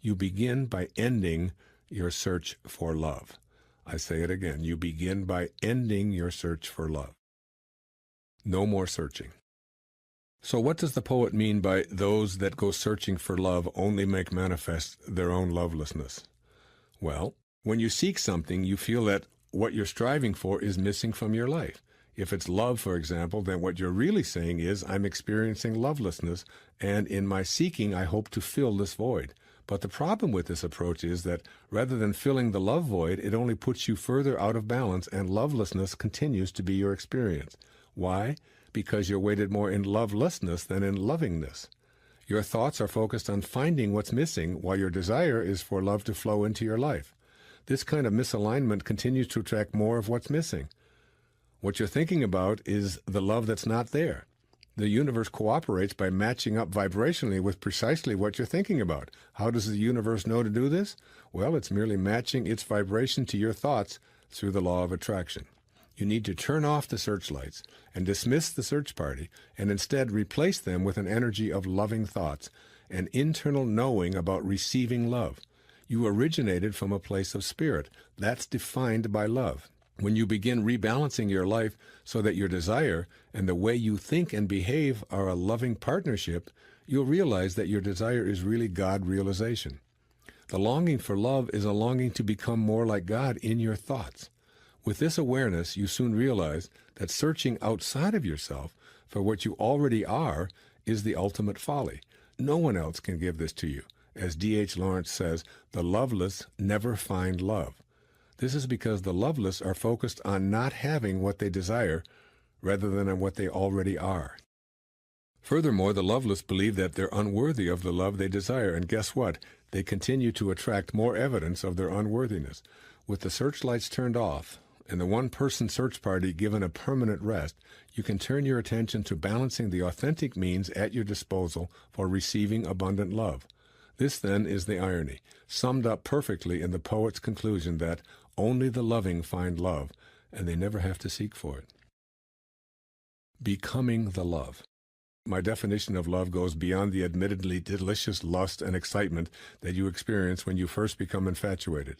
You begin by ending your search for love. I say it again. You begin by ending your search for love. No more searching. So what does the poet mean by those that go searching for love only make manifest their own lovelessness? Well, when you seek something, you feel that what you're striving for is missing from your life. If it's love, for example, then what you're really saying is, I'm experiencing lovelessness, and in my seeking, I hope to fill this void. But the problem with this approach is that rather than filling the love void, it only puts you further out of balance, and lovelessness continues to be your experience. Why? Because you're weighted more in lovelessness than in lovingness. Your thoughts are focused on finding what's missing, while your desire is for love to flow into your life. This kind of misalignment continues to attract more of what's missing. What you're thinking about is the love that's not there. The universe cooperates by matching up vibrationally with precisely what you're thinking about. How does the universe know to do this? Well, it's merely matching its vibration to your thoughts through the law of attraction. You need to turn off the searchlights and dismiss the search party, and instead replace them with an energy of loving thoughts, an internal knowing about receiving love. You originated from a place of spirit. That's defined by love. When you begin rebalancing your life so that your desire and the way you think and behave are a loving partnership, you'll realize that your desire is really God realization. The longing for love is a longing to become more like God in your thoughts. With this awareness, you soon realize that searching outside of yourself for what you already are is the ultimate folly. No one else can give this to you. As D.H. Lawrence says, the loveless never find love. This is because the loveless are focused on not having what they desire rather than on what they already are. Furthermore, the loveless believe that they're unworthy of the love they desire, and guess what? They continue to attract more evidence of their unworthiness. With the searchlights turned off and the one-person search party given a permanent rest, you can turn your attention to balancing the authentic means at your disposal for receiving abundant love. This, then, is the irony, summed up perfectly in the poet's conclusion that only the loving find love, and they never have to seek for it. Becoming the love. My definition of love goes beyond the admittedly delicious lust and excitement that you experience when you first become infatuated.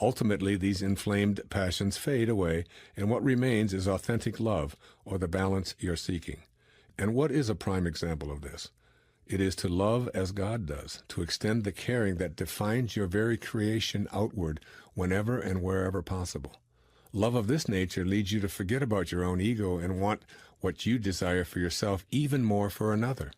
Ultimately, these inflamed passions fade away, and what remains is authentic love, or the balance you're seeking. And what is a prime example of this? It is to love as God does, to extend the caring that defines your very creation outward whenever and wherever possible. Love of this nature leads you to forget about your own ego and want what you desire for yourself even more for another.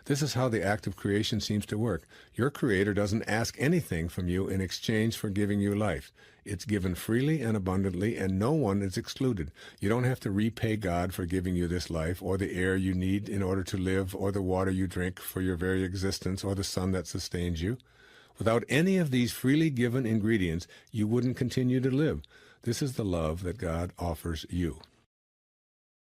This is how the act of creation seems to work. Your Creator doesn't ask anything from you in exchange for giving you life. It's given freely and abundantly, and no one is excluded. You don't have to repay God for giving you this life, or the air you need in order to live, or the water you drink for your very existence, or the sun that sustains you. Without any of these freely given ingredients, you wouldn't continue to live. This is the love that God offers you.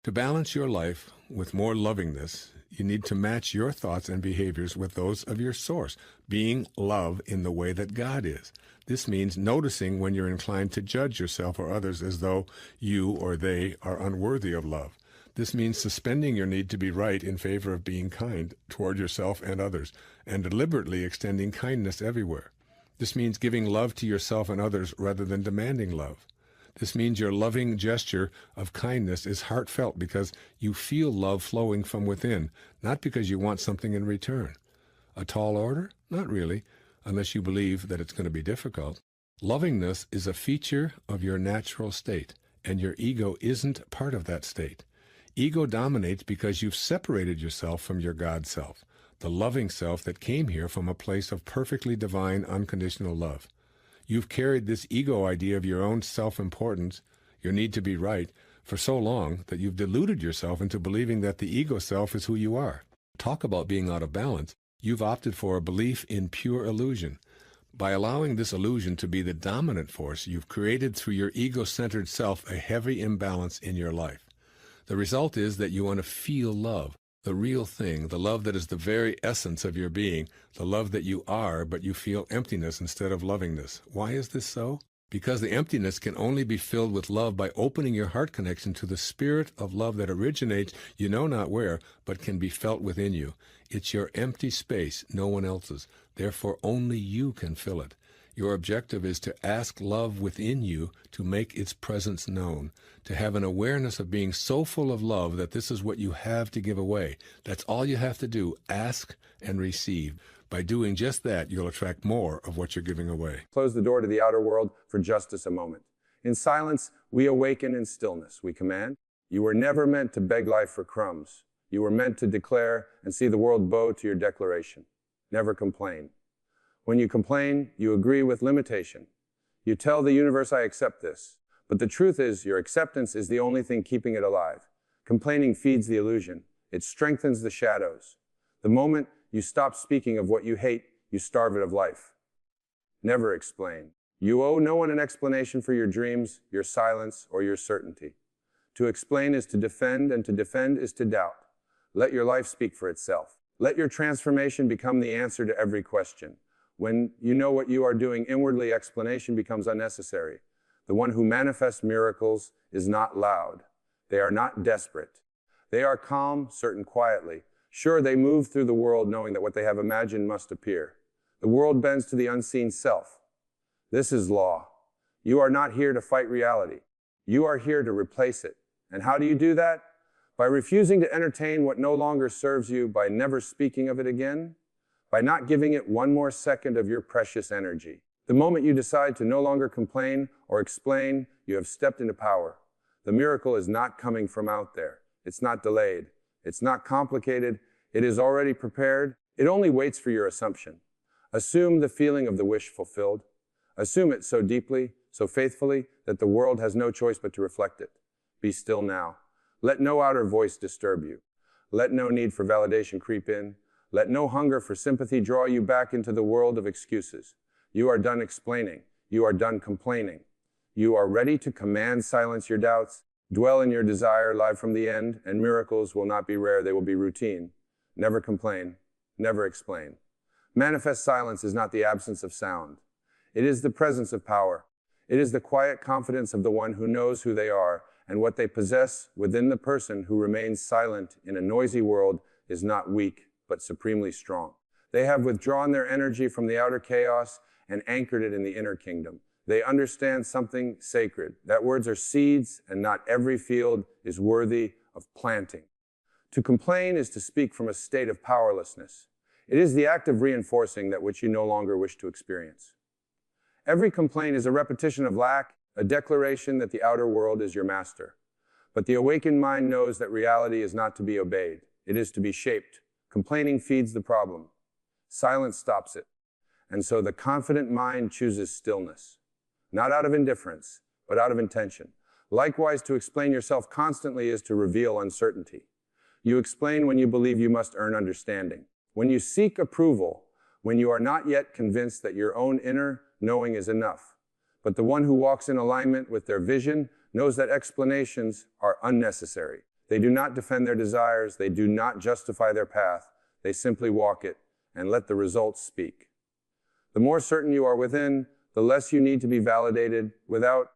To balance your life with more lovingness, you need to match your thoughts and behaviors with those of your source, being love in the way that God is. This means noticing when you're inclined to judge yourself or others as though you or they are unworthy of love. This means suspending your need to be right in favor of being kind toward yourself and others, and deliberately extending kindness everywhere. This means giving love to yourself and others rather than demanding love. This means your loving gesture of kindness is heartfelt because you feel love flowing from within, not because you want something in return. A tall order? Not really, unless you believe that it's going to be difficult. Lovingness is a feature of your natural state, and your ego isn't part of that state. Ego dominates because you've separated yourself from your God self, the loving self that came here from a place of perfectly divine, unconditional love. You've carried this ego idea of your own self-importance, your need to be right, for so long that you've deluded yourself into believing that the ego self is who you are. Talk about being out of balance. You've opted for a belief in pure illusion. By allowing this illusion to be the dominant force, you've created through your ego-centered self a heavy imbalance in your life. The result is that you want to feel love, the real thing, the love that is the very essence of your being, the love that you are, but you feel emptiness instead of lovingness. Why is this so? Because the emptiness can only be filled with love by opening your heart connection to the spirit of love that originates you know not where, but can be felt within you. It's your empty space, no one else's. Therefore, only you can fill it. Your objective is to ask love within you to make its presence known, to have an awareness of being so full of love that this is what you have to give away. That's all you have to do, ask and receive. By doing just that, you'll attract more of what you're giving away. Close the door to the outer world for just a moment. In silence, we awaken. In stillness, we command. You were never meant to beg life for crumbs. You were meant to declare and see the world bow to your declaration. Never complain. When you complain, you agree with limitation. You tell the universe, I accept this. But the truth is, your acceptance is the only thing keeping it alive. Complaining feeds the illusion. It strengthens the shadows. The moment you stop speaking of what you hate, you starve it of life. Never explain. You owe no one an explanation for your dreams, your silence, or your certainty. To explain is to defend, and to defend is to doubt. Let your life speak for itself. Let your transformation become the answer to every question. When you know what you are doing inwardly, explanation becomes unnecessary. The one who manifests miracles is not loud. They are not desperate. They are calm, certain quietly. Sure, they move through the world knowing that what they have imagined must appear. The world bends to the unseen self. This is law. You are not here to fight reality. You are here to replace it. And how do you do that? By refusing to entertain what no longer serves you, by never speaking of it again, by not giving it one more second of your precious energy. The moment you decide to no longer complain or explain, you have stepped into power. The miracle is not coming from out there. It's not delayed. It's not complicated. It is already prepared. It only waits for your assumption. Assume the feeling of the wish fulfilled. Assume it so deeply, so faithfully, that the world has no choice but to reflect it. Be still now. Let no outer voice disturb you. Let no need for validation creep in. Let no hunger for sympathy draw you back into the world of excuses. You are done explaining. You are done complaining. You are ready to command silence your doubts, dwell in your desire, live from the end, and miracles will not be rare, they will be routine. Never complain, never explain. Manifest silence is not the absence of sound. It is the presence of power. It is the quiet confidence of the one who knows who they are and what they possess within the person who remains silent in a noisy world is not weak, but supremely strong. They have withdrawn their energy from the outer chaos and anchored it in the inner kingdom. They understand something sacred, that words are seeds and not every field is worthy of planting. To complain is to speak from a state of powerlessness. It is the act of reinforcing that which you no longer wish to experience. Every complaint is a repetition of lack, a declaration that the outer world is your master. But the awakened mind knows that reality is not to be obeyed. It is to be shaped. Complaining feeds the problem. Silence stops it. And so the confident mind chooses stillness, not out of indifference, but out of intention. Likewise, to explain yourself constantly is to reveal uncertainty. You explain when you believe you must earn understanding. When you seek approval, when you are not yet convinced that your own inner knowing is enough. But the one who walks in alignment with their vision knows that explanations are unnecessary. They do not defend their desires. They do not justify their path. They simply walk it and let the results speak. The more certain you are within, the less you need to be validated without.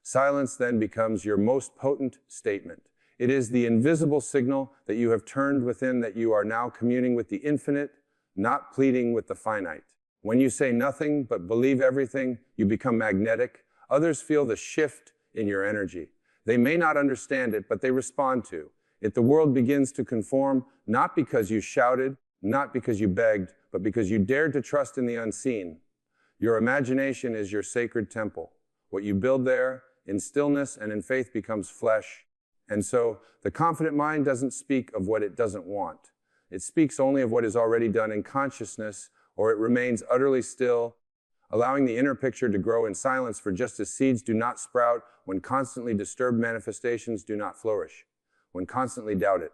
Silence then becomes your most potent statement. It is the invisible signal that you have turned within, that you are now communing with the infinite, not pleading with the finite. When you say nothing but believe everything, you become magnetic. Others feel the shift in your energy. They may not understand it, but they respond to it. The world begins to conform, not because you shouted, not because you begged, but because you dared to trust in the unseen. Your imagination is your sacred temple. What you build there, in stillness and in faith, becomes flesh. And so, the confident mind doesn't speak of what it doesn't want. It speaks only of what is already done in consciousness, or it remains utterly still, allowing the inner picture to grow in silence, for just as seeds do not sprout when constantly disturbed, manifestations do not flourish when constantly doubted.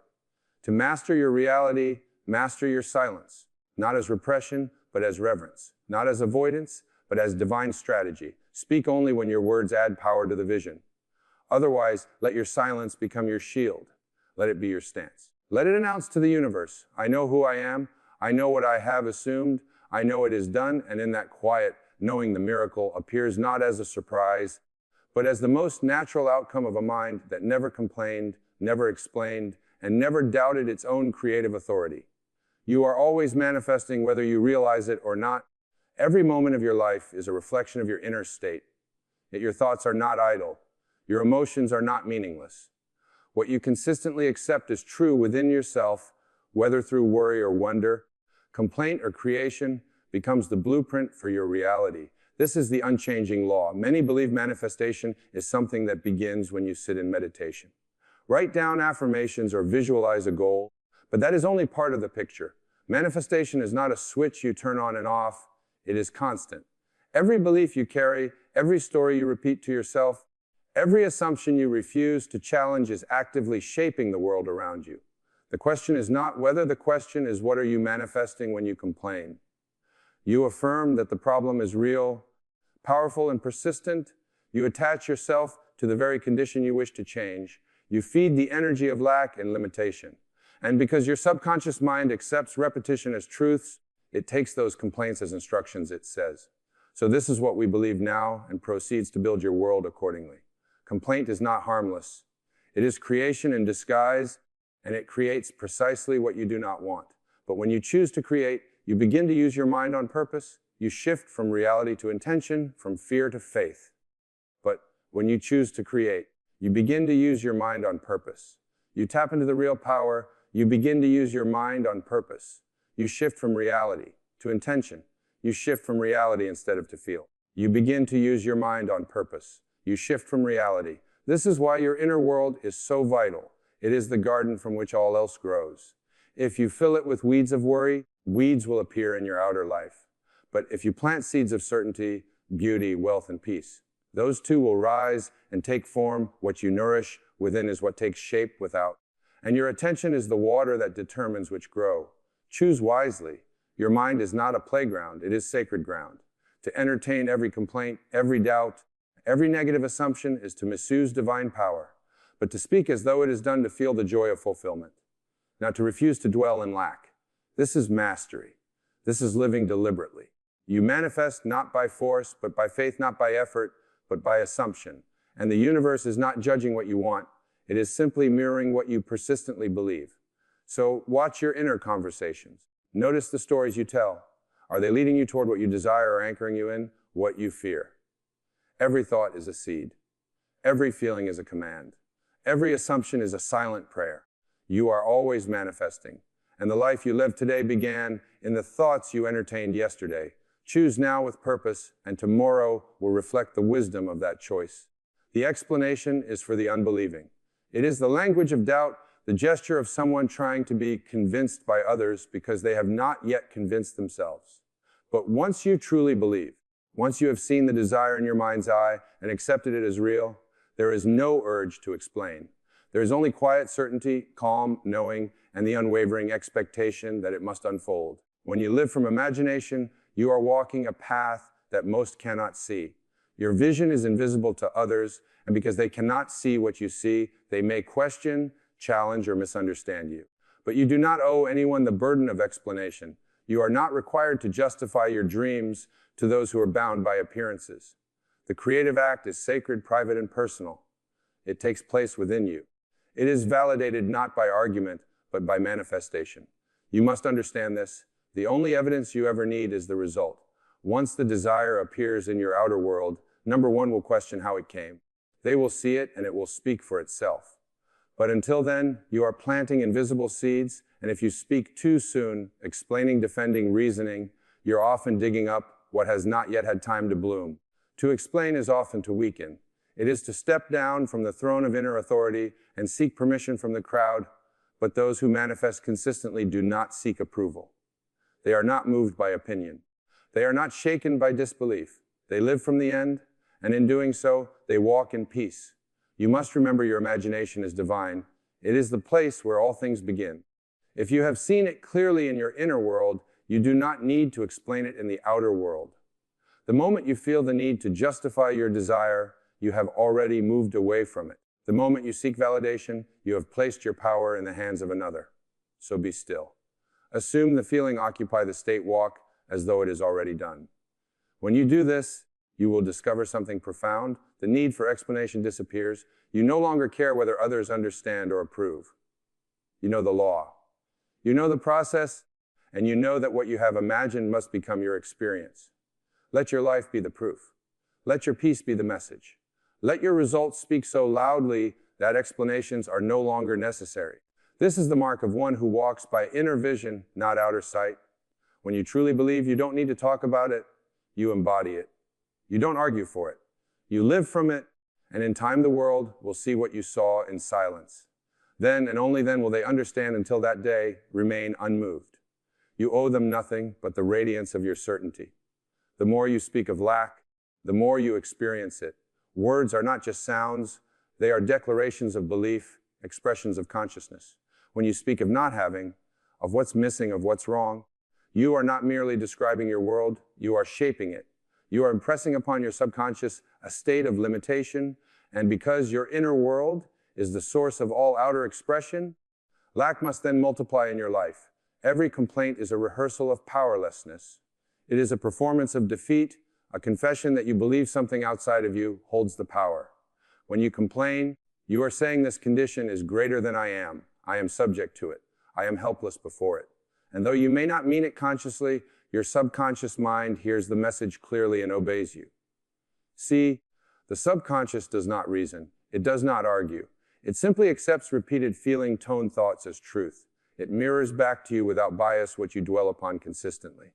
To master your reality, master your silence, not as repression, but as reverence, not as avoidance, but as divine strategy. Speak only when your words add power to the vision. Otherwise, let your silence become your shield. Let it be your stance. Let it announce to the universe, I know who I am, I know what I have assumed, I know it is done, and in that quiet, knowing, the miracle appears not as a surprise, but as the most natural outcome of a mind that never complained, never explained, and never doubted its own creative authority. You are always manifesting whether you realize it or not. Every moment of your life is a reflection of your inner state. Yet your thoughts are not idle. Your emotions are not meaningless. What you consistently accept as true within yourself, whether through worry or wonder, complaint or creation, becomes the blueprint for your reality. This is the unchanging law. Many believe manifestation is something that begins when you sit in meditation. Write down affirmations or visualize a goal, but that is only part of the picture. Manifestation is not a switch you turn on and off. It is constant. Every belief you carry, every story you repeat to yourself, every assumption you refuse to challenge is actively shaping the world around you. The question is not whether, the question is what are you manifesting when you complain? You affirm that the problem is real, powerful, and persistent. You attach yourself to the very condition you wish to change. You feed the energy of lack and limitation. And because your subconscious mind accepts repetition as truths, it takes those complaints as instructions, it says. So this is what we believe now and proceeds to build your world accordingly. Complaint is not harmless. It is creation in disguise, and it creates precisely what you do not want. But when you choose to create, you begin to use your mind on purpose. You shift from reality to intention, from fear to faith. But when you choose to create, you begin to use your mind on purpose. You tap into the real power. You begin to use your mind on purpose. You shift from reality to intention. You shift from reality instead of to feel. You begin to use your mind on purpose. You shift from reality. This is why your inner world is so vital. It is the garden from which all else grows. If you fill it with weeds of worry, weeds will appear in your outer life. But if you plant seeds of certainty, beauty, wealth, and peace, those two will rise and take form. What you nourish within is what takes shape without. And your attention is the water that determines which grow. Choose wisely. Your mind is not a playground, it is sacred ground. To entertain every complaint, every doubt, every negative assumption is to misuse divine power, but to speak as though it is done to feel the joy of fulfillment. Now to refuse to dwell in lack. This is mastery. This is living deliberately. You manifest not by force, but by faith, not by effort, but by assumption. And the universe is not judging what you want. It is simply mirroring what you persistently believe. So watch your inner conversations. Notice the stories you tell. Are they leading you toward what you desire or anchoring you in what you fear? Every thought is a seed. Every feeling is a command. Every assumption is a silent prayer. You are always manifesting. And the life you live today began in the thoughts you entertained yesterday. Choose now with purpose, and tomorrow will reflect the wisdom of that choice. The explanation is for the unbelieving. It is the language of doubt, the gesture of someone trying to be convinced by others because they have not yet convinced themselves. But once you truly believe, once you have seen the desire in your mind's eye and accepted it as real, there is no urge to explain. There is only quiet certainty, calm knowing, and the unwavering expectation that it must unfold. When you live from imagination, you are walking a path that most cannot see. Your vision is invisible to others, and because they cannot see what you see, they may question, challenge, or misunderstand you. But you do not owe anyone the burden of explanation. You are not required to justify your dreams to those who are bound by appearances. The creative act is sacred, private, and personal. It takes place within you. It is validated not by argument, but by manifestation. You must understand this. The only evidence you ever need is the result. Once the desire appears in your outer world, number one will question how it came. They will see it and it will speak for itself. But until then, you are planting invisible seeds, and if you speak too soon, explaining, defending, reasoning, you're often digging up what has not yet had time to bloom. To explain is often to weaken. It is to step down from the throne of inner authority and seek permission from the crowd, but those who manifest consistently do not seek approval. They are not moved by opinion. They are not shaken by disbelief. They live from the end, and in doing so, they walk in peace. You must remember your imagination is divine. It is the place where all things begin. If you have seen it clearly in your inner world, you do not need to explain it in the outer world. The moment you feel the need to justify your desire, you have already moved away from it. The moment you seek validation, you have placed your power in the hands of another. So be still. Assume the feeling, occupy the state, walk as though it is already done. When you do this, you will discover something profound. The need for explanation disappears. You no longer care whether others understand or approve. You know the law. You know the process, and you know that what you have imagined must become your experience. Let your life be the proof. Let your peace be the message. Let your results speak so loudly that explanations are no longer necessary. This is the mark of one who walks by inner vision, not outer sight. When you truly believe you don't need to talk about it, you embody it. You don't argue for it. You live from it, and in time the world will see what you saw in silence. Then and only then will they understand. Until that day, remain unmoved. You owe them nothing but the radiance of your certainty. The more you speak of lack, the more you experience it. Words are not just sounds, they are declarations of belief, expressions of consciousness. When you speak of not having, of what's missing, of what's wrong, you are not merely describing your world, you are shaping it. You are impressing upon your subconscious a state of limitation, and because your inner world is the source of all outer expression, lack must then multiply in your life. Every complaint is a rehearsal of powerlessness. It is a performance of defeat, a confession that you believe something outside of you holds the power. When you complain, you are saying this condition is greater than I am. I am subject to it. I am helpless before it. And though you may not mean it consciously, your subconscious mind hears the message clearly and obeys you. See, the subconscious does not reason. It does not argue. It simply accepts repeated feeling tone thoughts as truth. It mirrors back to you without bias what you dwell upon consistently.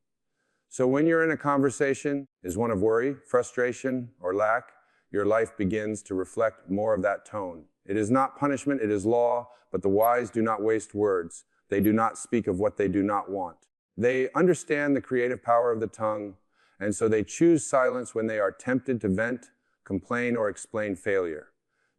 So when you're in a conversation, is one of worry, frustration, or lack, your life begins to reflect more of that tone. It is not punishment, it is law, but the wise do not waste words. They do not speak of what they do not want. They understand the creative power of the tongue, and so they choose silence when they are tempted to vent, complain, or explain failure.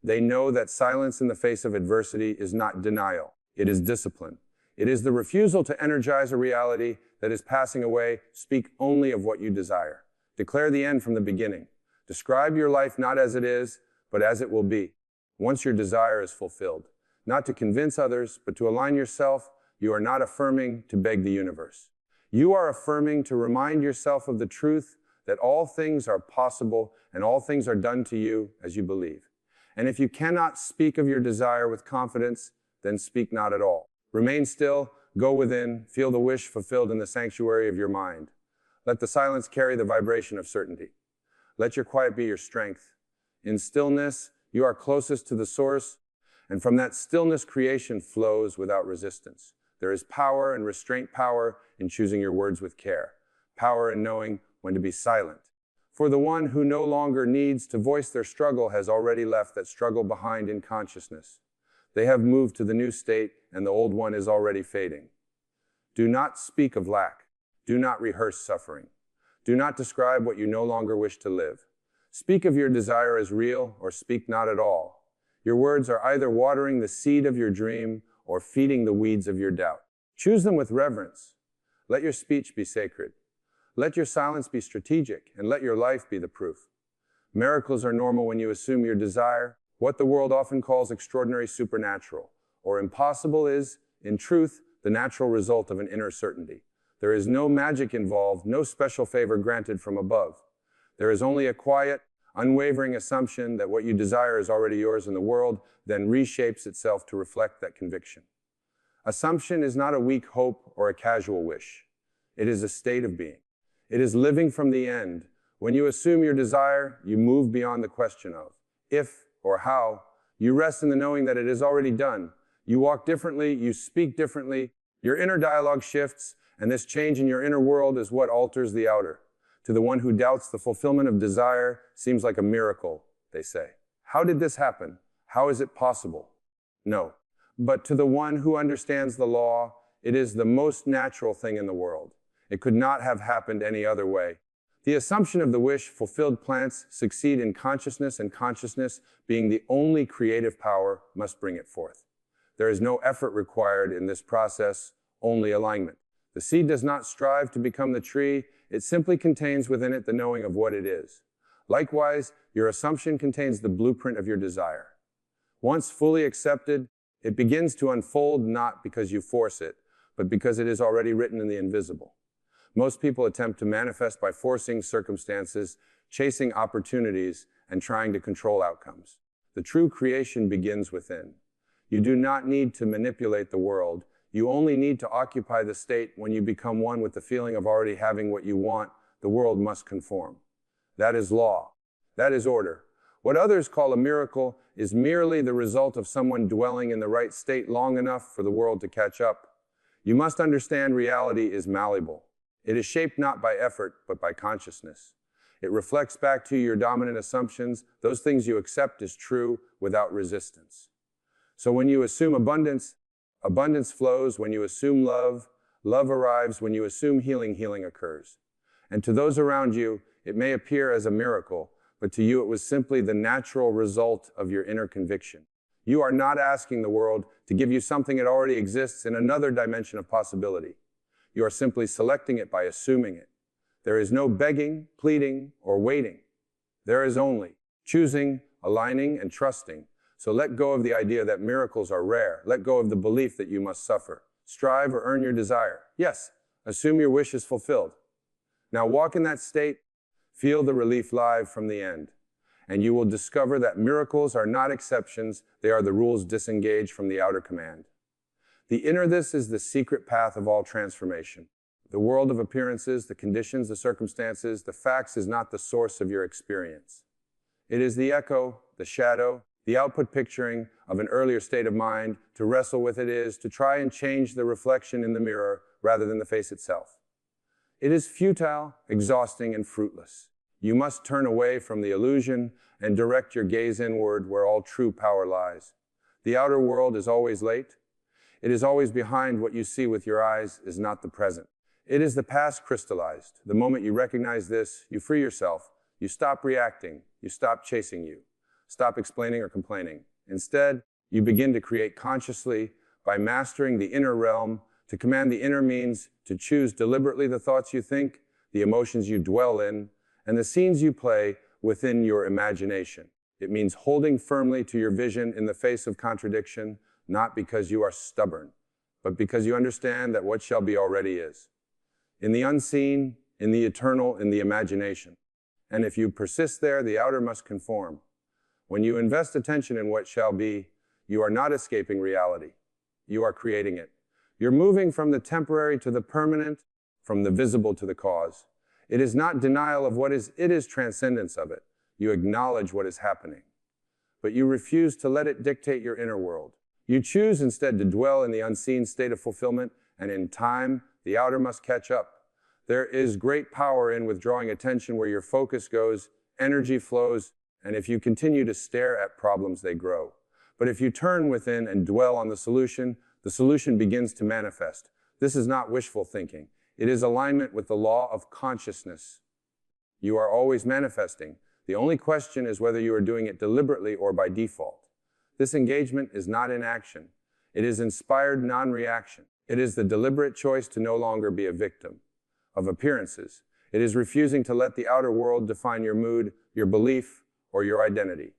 They know that silence in the face of adversity is not denial. It is discipline. It is the refusal to energize a reality that is passing away. Speak only of what you desire. Declare the end from the beginning. Describe your life not as it is, but as it will be, once your desire is fulfilled. Not to convince others, but to align yourself. You are not affirming to beg the universe. You are affirming to remind yourself of the truth that all things are possible and all things are done to you as you believe. And if you cannot speak of your desire with confidence, then speak not at all. Remain still, go within, feel the wish fulfilled in the sanctuary of your mind. Let the silence carry the vibration of certainty. Let your quiet be your strength. In stillness, you are closest to the source, and from that stillness, creation flows without resistance. There is power and restraint power in choosing your words with care, power in knowing when to be silent. For the one who no longer needs to voice their struggle has already left that struggle behind in consciousness. They have moved to the new state, and the old one is already fading. Do not speak of lack. Do not rehearse suffering. Do not describe what you no longer wish to live. Speak of your desire as real, or speak not at all. Your words are either watering the seed of your dream or feeding the weeds of your doubt. Choose them with reverence. Let your speech be sacred. Let your silence be strategic, and let your life be the proof. Miracles are normal when you assume your desire. What the world often calls extraordinary supernatural, or impossible is, in truth, the natural result of an inner certainty. There is no magic involved, no special favor granted from above. There is only a quiet, unwavering assumption that what you desire is already yours in the world, then reshapes itself to reflect that conviction. Assumption is not a weak hope or a casual wish. It is a state of being. It is living from the end. When you assume your desire, you move beyond the question of if or how. You rest in the knowing that it is already done. You walk differently, you speak differently, your inner dialogue shifts, and this change in your inner world is what alters the outer. To the one who doubts, the fulfillment of desire seems like a miracle, they say. How did this happen? How is it possible? No. But to the one who understands the law, it is the most natural thing in the world. It could not have happened any other way. The assumption of the wish-fulfilled plants succeed in consciousness, and consciousness, being the only creative power, must bring it forth. There is no effort required in this process, only alignment. The seed does not strive to become the tree, it simply contains within it the knowing of what it is. Likewise, your assumption contains the blueprint of your desire. Once fully accepted, it begins to unfold not because you force it, but because it is already written in the invisible. Most people attempt to manifest by forcing circumstances, chasing opportunities, and trying to control outcomes. The true creation begins within. You do not need to manipulate the world. You only need to occupy the state when you become one with the feeling of already having what you want. The world must conform. That is law. That is order. What others call a miracle is merely the result of someone dwelling in the right state long enough for the world to catch up. You must understand reality is malleable. It is shaped not by effort, but by consciousness. It reflects back to your dominant assumptions, those things you accept as true without resistance. So when you assume abundance, abundance flows. When you assume love, love arrives. When you assume healing, healing occurs. And to those around you, it may appear as a miracle, but to you it was simply the natural result of your inner conviction. You are not asking the world to give you something that already exists in another dimension of possibility. You are simply selecting it by assuming it. There is no begging, pleading, or waiting. There is only choosing, aligning, and trusting. So let go of the idea that miracles are rare. Let go of the belief that you must suffer, strive, or earn your desire. Yes, assume your wish is fulfilled. Now walk in that state, feel the relief live from the end, and you will discover that miracles are not exceptions, they are the rules disengaged from the outer command. The inner this is the secret path of all transformation. The world of appearances, the conditions, the circumstances, the facts is not the source of your experience. It is the echo, the shadow, the output picturing of an earlier state of mind. To wrestle with it is to try and change the reflection in the mirror rather than the face itself. It is futile, exhausting, and fruitless. You must turn away from the illusion and direct your gaze inward where all true power lies. The outer world is always late. It is always behind. What you see with your eyes is not the present. It is the past crystallized. The moment you recognize this, you free yourself. You stop reacting. You stop chasing you. Stop explaining or complaining. Instead, you begin to create consciously by mastering the inner realm. To command the inner means to choose deliberately the thoughts you think, the emotions you dwell in, and the scenes you play within your imagination. It means holding firmly to your vision in the face of contradiction, not because you are stubborn, but because you understand that what shall be already is. In the unseen, in the eternal, in the imagination. And if you persist there, the outer must conform. When you invest attention in what shall be, you are not escaping reality. You are creating it. You're moving from the temporary to the permanent, from the visible to the cause. It is not denial of what is, it is transcendence of it. You acknowledge what is happening. But you refuse to let it dictate your inner world. You choose instead to dwell in the unseen state of fulfillment, and in time, the outer must catch up. There is great power in withdrawing attention where your focus goes, energy flows, and if you continue to stare at problems, they grow. But if you turn within and dwell on the solution begins to manifest. This is not wishful thinking. It is alignment with the law of consciousness. You are always manifesting. The only question is whether you are doing it deliberately or by default. This engagement is not inaction. It is inspired non-reaction. It is the deliberate choice to no longer be a victim of appearances. It is refusing to let the outer world define your mood, your belief, or your identity.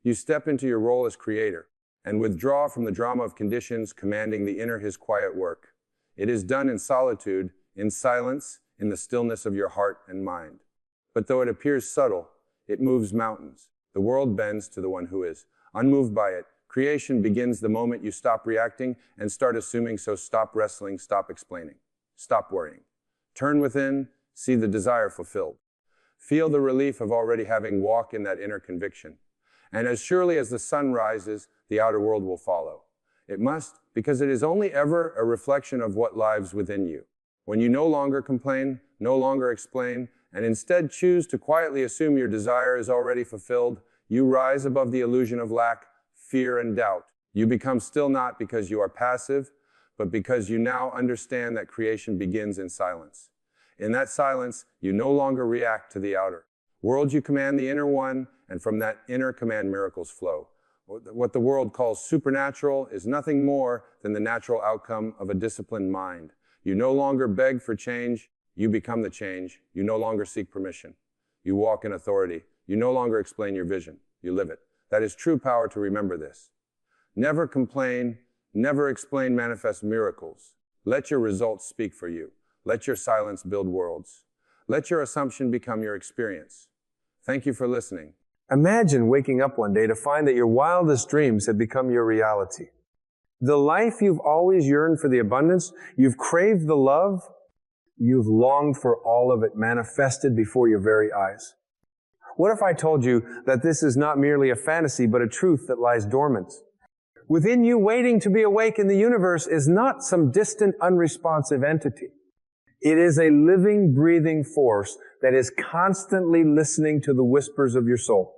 You step into your role as creator and withdraw from the drama of conditions, commanding the inner his quiet work. It is done in solitude, in silence, in the stillness of your heart and mind. But though it appears subtle, it moves mountains. The world bends to the one who is. Unmoved by it, creation begins the moment you stop reacting and start assuming, so stop wrestling, stop explaining, stop worrying. Turn within, see the desire fulfilled. Feel the relief of already having walked in that inner conviction. And as surely as the sun rises, the outer world will follow. It must, because it is only ever a reflection of what lives within you. When you no longer complain, no longer explain, and instead choose to quietly assume your desire is already fulfilled, you rise above the illusion of lack, fear, and doubt. You become still not because you are passive, but because you now understand that creation begins in silence. In that silence, you no longer react to the outer world. You command the inner one, and from that inner command, miracles flow. What the world calls supernatural is nothing more than the natural outcome of a disciplined mind. You no longer beg for change, you become the change. You no longer seek permission. You walk in authority. You no longer explain your vision, you live it. That is true power to remember this. Never complain, never explain manifest miracles. Let your results speak for you. Let your silence build worlds. Let your assumption become your experience. Thank you for listening. Imagine waking up one day to find that your wildest dreams have become your reality. The life you've always yearned for, the abundance, you've craved the love, you've longed for all of it manifested before your very eyes. What if I told you that this is not merely a fantasy, but a truth that lies dormant? Within you, waiting to be awake in the universe, is not some distant, unresponsive entity. It is a living, breathing force that is constantly listening to the whispers of your soul.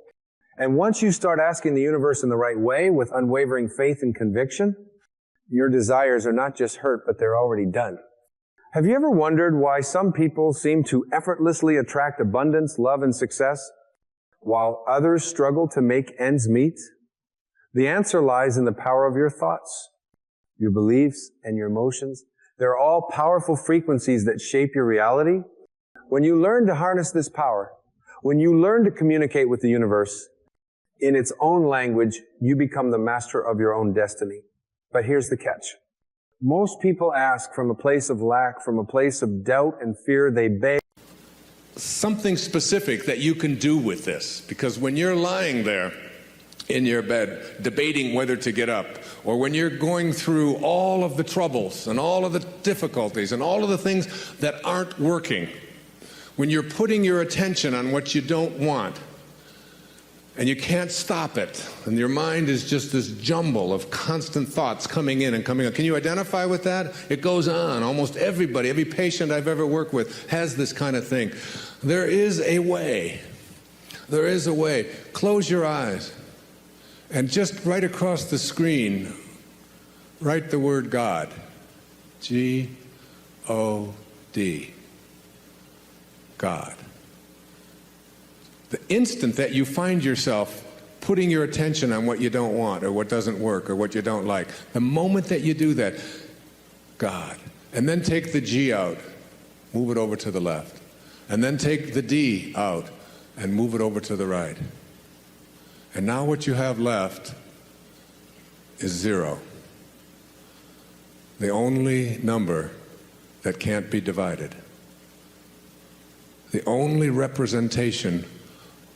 And once you start asking the universe in the right way, with unwavering faith and conviction, your desires are not just hurt, but they're already done. Have you ever wondered why some people seem to effortlessly attract abundance, love, and success, while others struggle to make ends meet? The answer lies in the power of your thoughts, your beliefs, and your emotions. They're all powerful frequencies that shape your reality. When you learn to harness this power, when you learn to communicate with the universe in its own language, you become the master of your own destiny. But here's the catch. Most people ask from a place of lack, from a place of doubt and fear. They beg. Something specific that you can do with this, because when you're lying there in your bed debating whether to get up, or when you're going through all of the troubles and all of the difficulties and all of the things that aren't working, when you're putting your attention on what you don't want and you can't stop it, and your mind is just this jumble of constant thoughts coming in and coming out. Can you identify with that? It goes on. Almost everybody, every patient I've ever worked with has this kind of thing. There is a way. There is a way. Close your eyes. And just right across the screen, write the word God. G-O-D. God. The instant that you find yourself putting your attention on what you don't want or what doesn't work or what you don't like, the moment that you do that, God. And then take the G out, move it over to the left. And then take the D out and move it over to the right. And now what you have left is 0. The only number that can't be divided. The only representation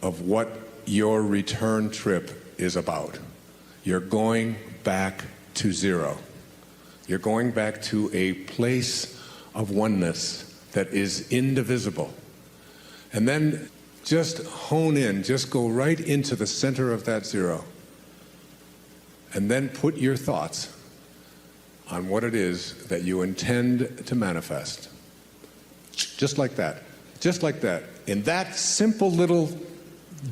of what your return trip is about. You're going back to 0. You're going back to a place of oneness that is indivisible. And then just hone in, just go right into the center of that 0. And then put your thoughts on what it is that you intend to manifest. Just like that. Just like that. In that simple little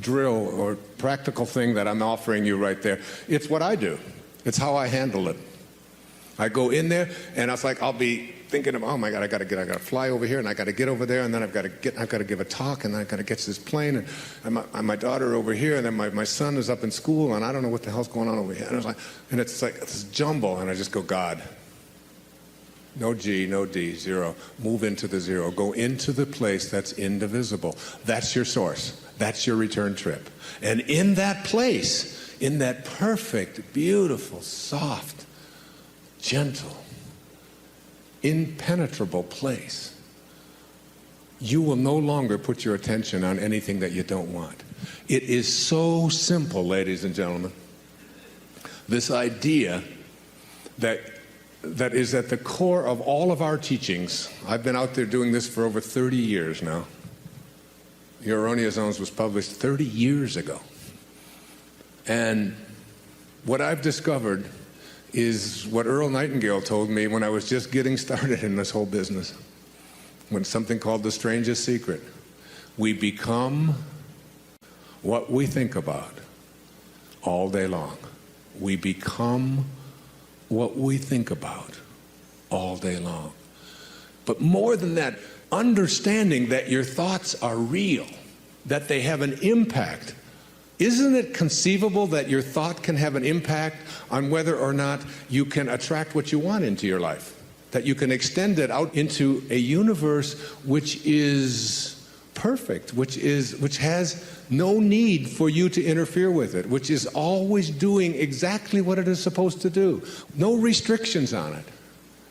drill or practical thing that I'm offering you right there, it's what I do. It's how I handle it. I go in there and it's like I'll be thinking of, oh my God, I gotta fly over here and I gotta get over there and then I've gotta give a talk and then I gotta get to this plane and my daughter over here and then my son is up in school and I don't know what the hell's going on over here. And it's like this jumble and I just go, God. No G, no D, 0. Move into the 0. Go into the place that's indivisible. That's your source. That's your return trip. And in that place, in that perfect, beautiful, soft, gentle, impenetrable place, you will no longer put your attention on anything that you don't want. It is so simple, ladies and gentlemen. This idea that is at the core of all of our teachings. I've been out there doing this for over 30 years now. Your Erroneous Zones was published 30 years ago. And what I've discovered is what Earl Nightingale told me when I was just getting started in this whole business. When something called the strangest secret. We become what we think about all day long. We become what we think about all day long. But more than that, understanding that your thoughts are real, that they have an impact. Isn't it conceivable that your thought can have an impact on whether or not you can attract what you want into your life? That you can extend it out into a universe which is perfect, which has no need for you to interfere with it, which is always doing exactly what it is supposed to do. No restrictions on it.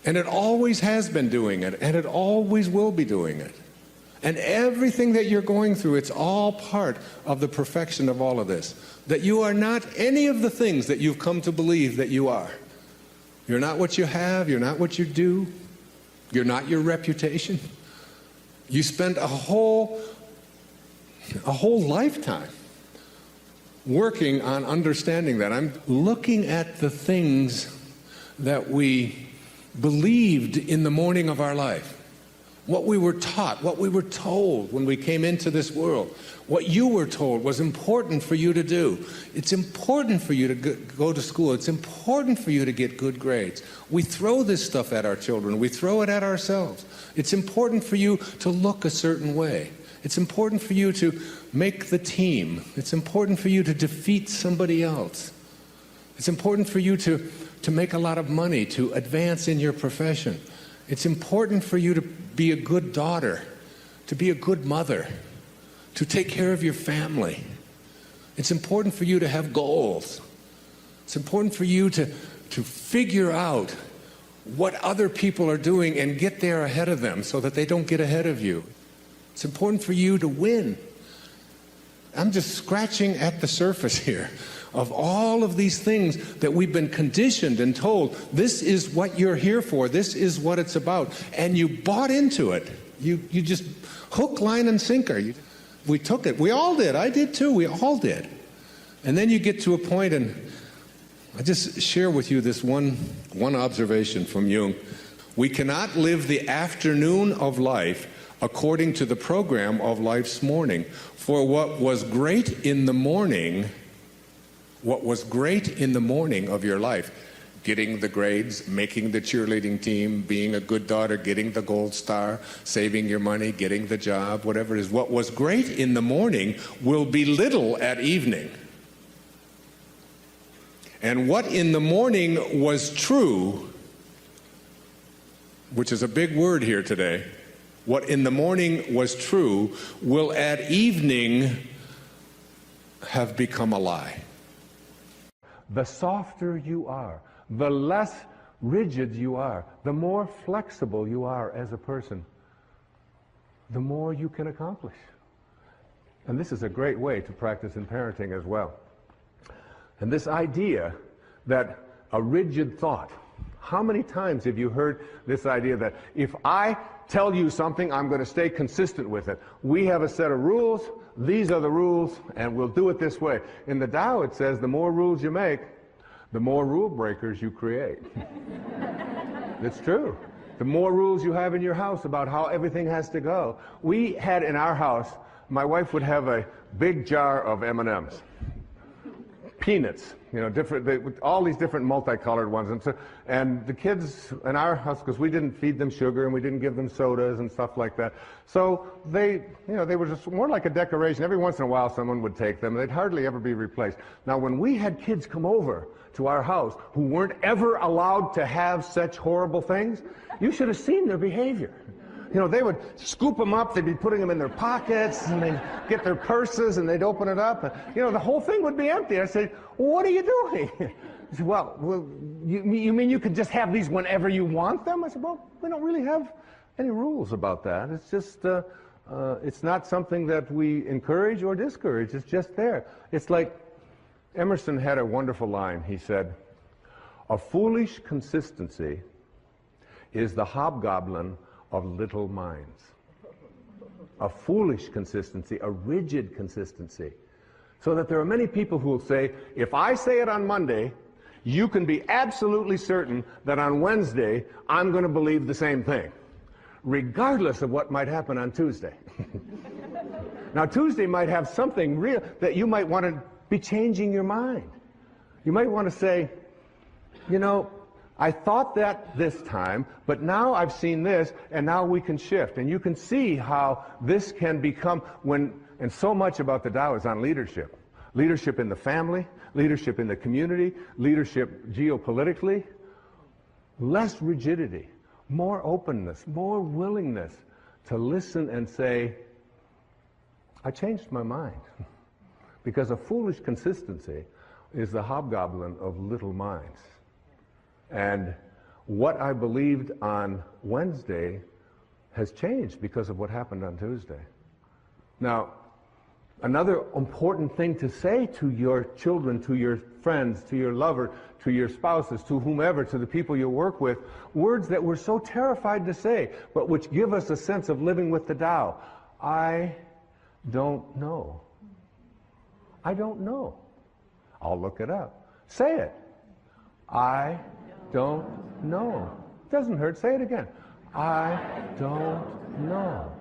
And it always has been doing it, and it always will be doing it. And everything that you're going through, it's all part of the perfection of all of this. That you are not any of the things that you've come to believe that you are. You're not what you have. You're not what you do. You're not your reputation. You spent a whole lifetime working on understanding that. I'm looking at the things that we believed in the morning of our life. What we were taught, what we were told when we came into this world, what you were told was important for you to do. It's important for you to go to school. It's important for you to get good grades. We throw this stuff at our children. We throw it at ourselves. It's important for you to look a certain way. It's important for you to make the team. It's important for you to defeat somebody else. It's important for you to make a lot of money, to advance in your profession. It's important for you to be a good daughter, to be a good mother, to take care of your family. It's important for you to have goals. It's important for you to figure out what other people are doing and get there ahead of them so that they don't get ahead of you. It's important for you to win. I'm just scratching at the surface here of all of these things that we've been conditioned and told, this is what you're here for, this is what it's about, and you bought into it. You just hook, line, and sinker. We took it. We all did. I did too. We all did. And then you get to a point, and I just share with you this one observation from Jung. We cannot live the afternoon of life according to the program of life's morning. For what was great in the morning of your life, getting the grades, making the cheerleading team, being a good daughter, getting the gold star, saving your money, getting the job, whatever it is, what was great in the morning will be little at evening. And what in the morning was true, which is a big word here today, what in the morning was true will at evening have become a lie. The softer you are, the less rigid you are, the more flexible you are as a person, the more you can accomplish. And this is a great way to practice in parenting as well. And this idea that a rigid thought, how many times have you heard this idea that if I tell you something, I'm going to stay consistent with it? We have a set of rules, these are the rules, and we'll do it this way. In the Tao it says the more rules you make, the more rule breakers you create. It's true. The more rules you have in your house about how everything has to go. We had in our house, my wife would have a big jar of M&Ms. Peanuts, all these different multicolored ones. And the kids in our house, because we didn't feed them sugar and we didn't give them sodas and stuff like that, so they were just more like a decoration. Every once in a while someone would take them. They'd hardly ever be replaced. Now when we had kids come over to our house who weren't ever allowed to have such horrible things, you should have seen their behavior. They would scoop them up, they'd be putting them in their pockets, and they'd get their purses, and they'd open it up, and, the whole thing would be empty. I said, well, what are you doing? He said, well, you mean you could just have these whenever you want them? I said, well, we don't really have any rules about that. It's just, it's not something that we encourage or discourage. It's just there. It's like Emerson had a wonderful line. He said, a foolish consistency is the hobgoblin of little minds. A foolish consistency, a rigid consistency. So that there are many people who will say, if I say it on Monday, you can be absolutely certain that on Wednesday, I'm going to believe the same thing, regardless of what might happen on Tuesday. Now, Tuesday might have something real that you might want to be changing your mind. You might want to say, I thought that this time, but now I've seen this, and now we can shift. And you can see how this can become and so much about the Tao is on leadership. Leadership in the family, leadership in the community, leadership geopolitically. Less rigidity, more openness, more willingness to listen and say, I changed my mind. Because a foolish consistency is the hobgoblin of little minds. And what I believed on Wednesday has changed because of what happened on Tuesday. Now, Another important thing to say to your children, to your friends, to your lover, to your spouses, to whomever, to the people you work with, words that we're so terrified to say, but which give us a sense of living with the Tao. I don't know. I don't know. I'll look it up. Say it. I don't know. Doesn't hurt. Say it again. I don't know.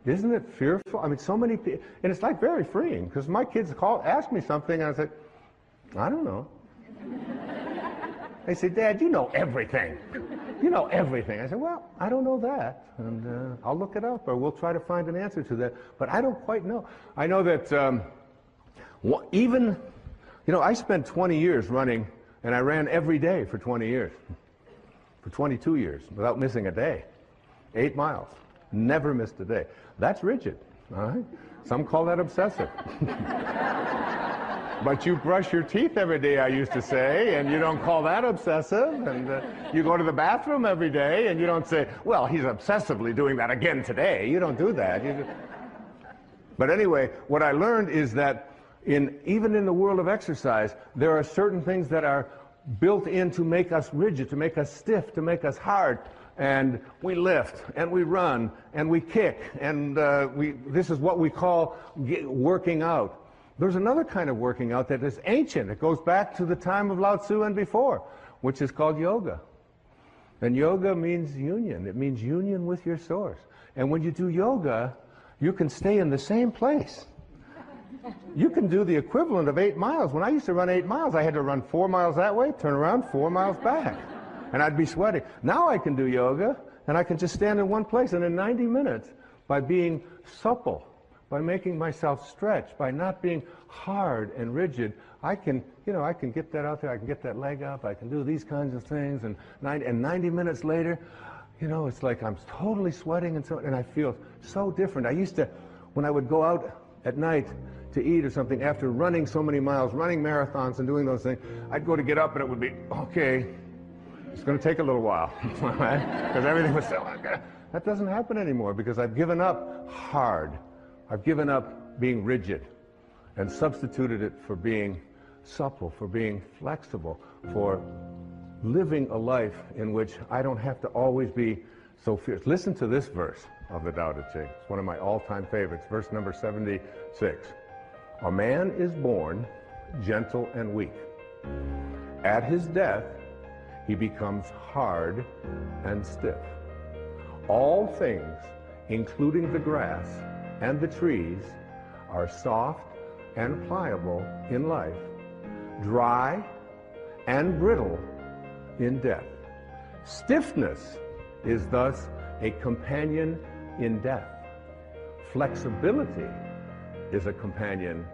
Isn't it fearful? I mean, so many people, and it's like very freeing, because my kids ask me something, and I say, I don't know. They say, Dad, you know everything. You know everything. I said, well, I don't know that, and I'll look it up, or we'll try to find an answer to that, but I don't quite know. I know that even, I spent 20 years running, and I ran every day for 20 years, for 22 years, without missing a day, 8 miles. Never missed a day. That's rigid, all right? Some call that obsessive. But you brush your teeth every day, I used to say, and you don't call that obsessive. And you go to the bathroom every day, and you don't say, well, he's obsessively doing that again today. You don't do that. But anyway, what I learned is that even in the world of exercise, there are certain things that are built in to make us rigid, to make us stiff, to make us hard. And we lift, and we run, and we kick, and this is what we call working out. There's another kind of working out that is ancient. It goes back to the time of Lao Tzu and before, which is called yoga. And yoga means union. It means union with your source. And when you do yoga, you can stay in the same place. You can do the equivalent of 8 miles. When I used to run 8 miles, I had to run 4 miles that way, turn around, 4 miles back. And I'd be sweating. Now I can do yoga, and I can just stand in one place. And in 90 minutes, by being supple, by making myself stretch, by not being hard and rigid, I can get that out there. I can get that leg up. I can do these kinds of things. And 90 minutes later, it's like I'm totally sweating, and I feel so different. I used to, when I would go out at night to eat or something, after running so many miles, running marathons and doing those things, I'd go to get up, and it would be, okay, it's going to take a little while, because everything was so. That doesn't happen anymore, because I've given up hard. I've given up being rigid and substituted it for being supple, for being flexible, for living a life in which I don't have to always be so fierce. Listen to this verse of the Tao Te Ching. It's one of my all-time favorites, verse number 76. A man is born gentle and weak. At his death, he becomes hard and stiff. All things, including the grass and the trees, are soft and pliable in life, dry and brittle in death. Stiffness is thus a companion in death. Flexibility is a companion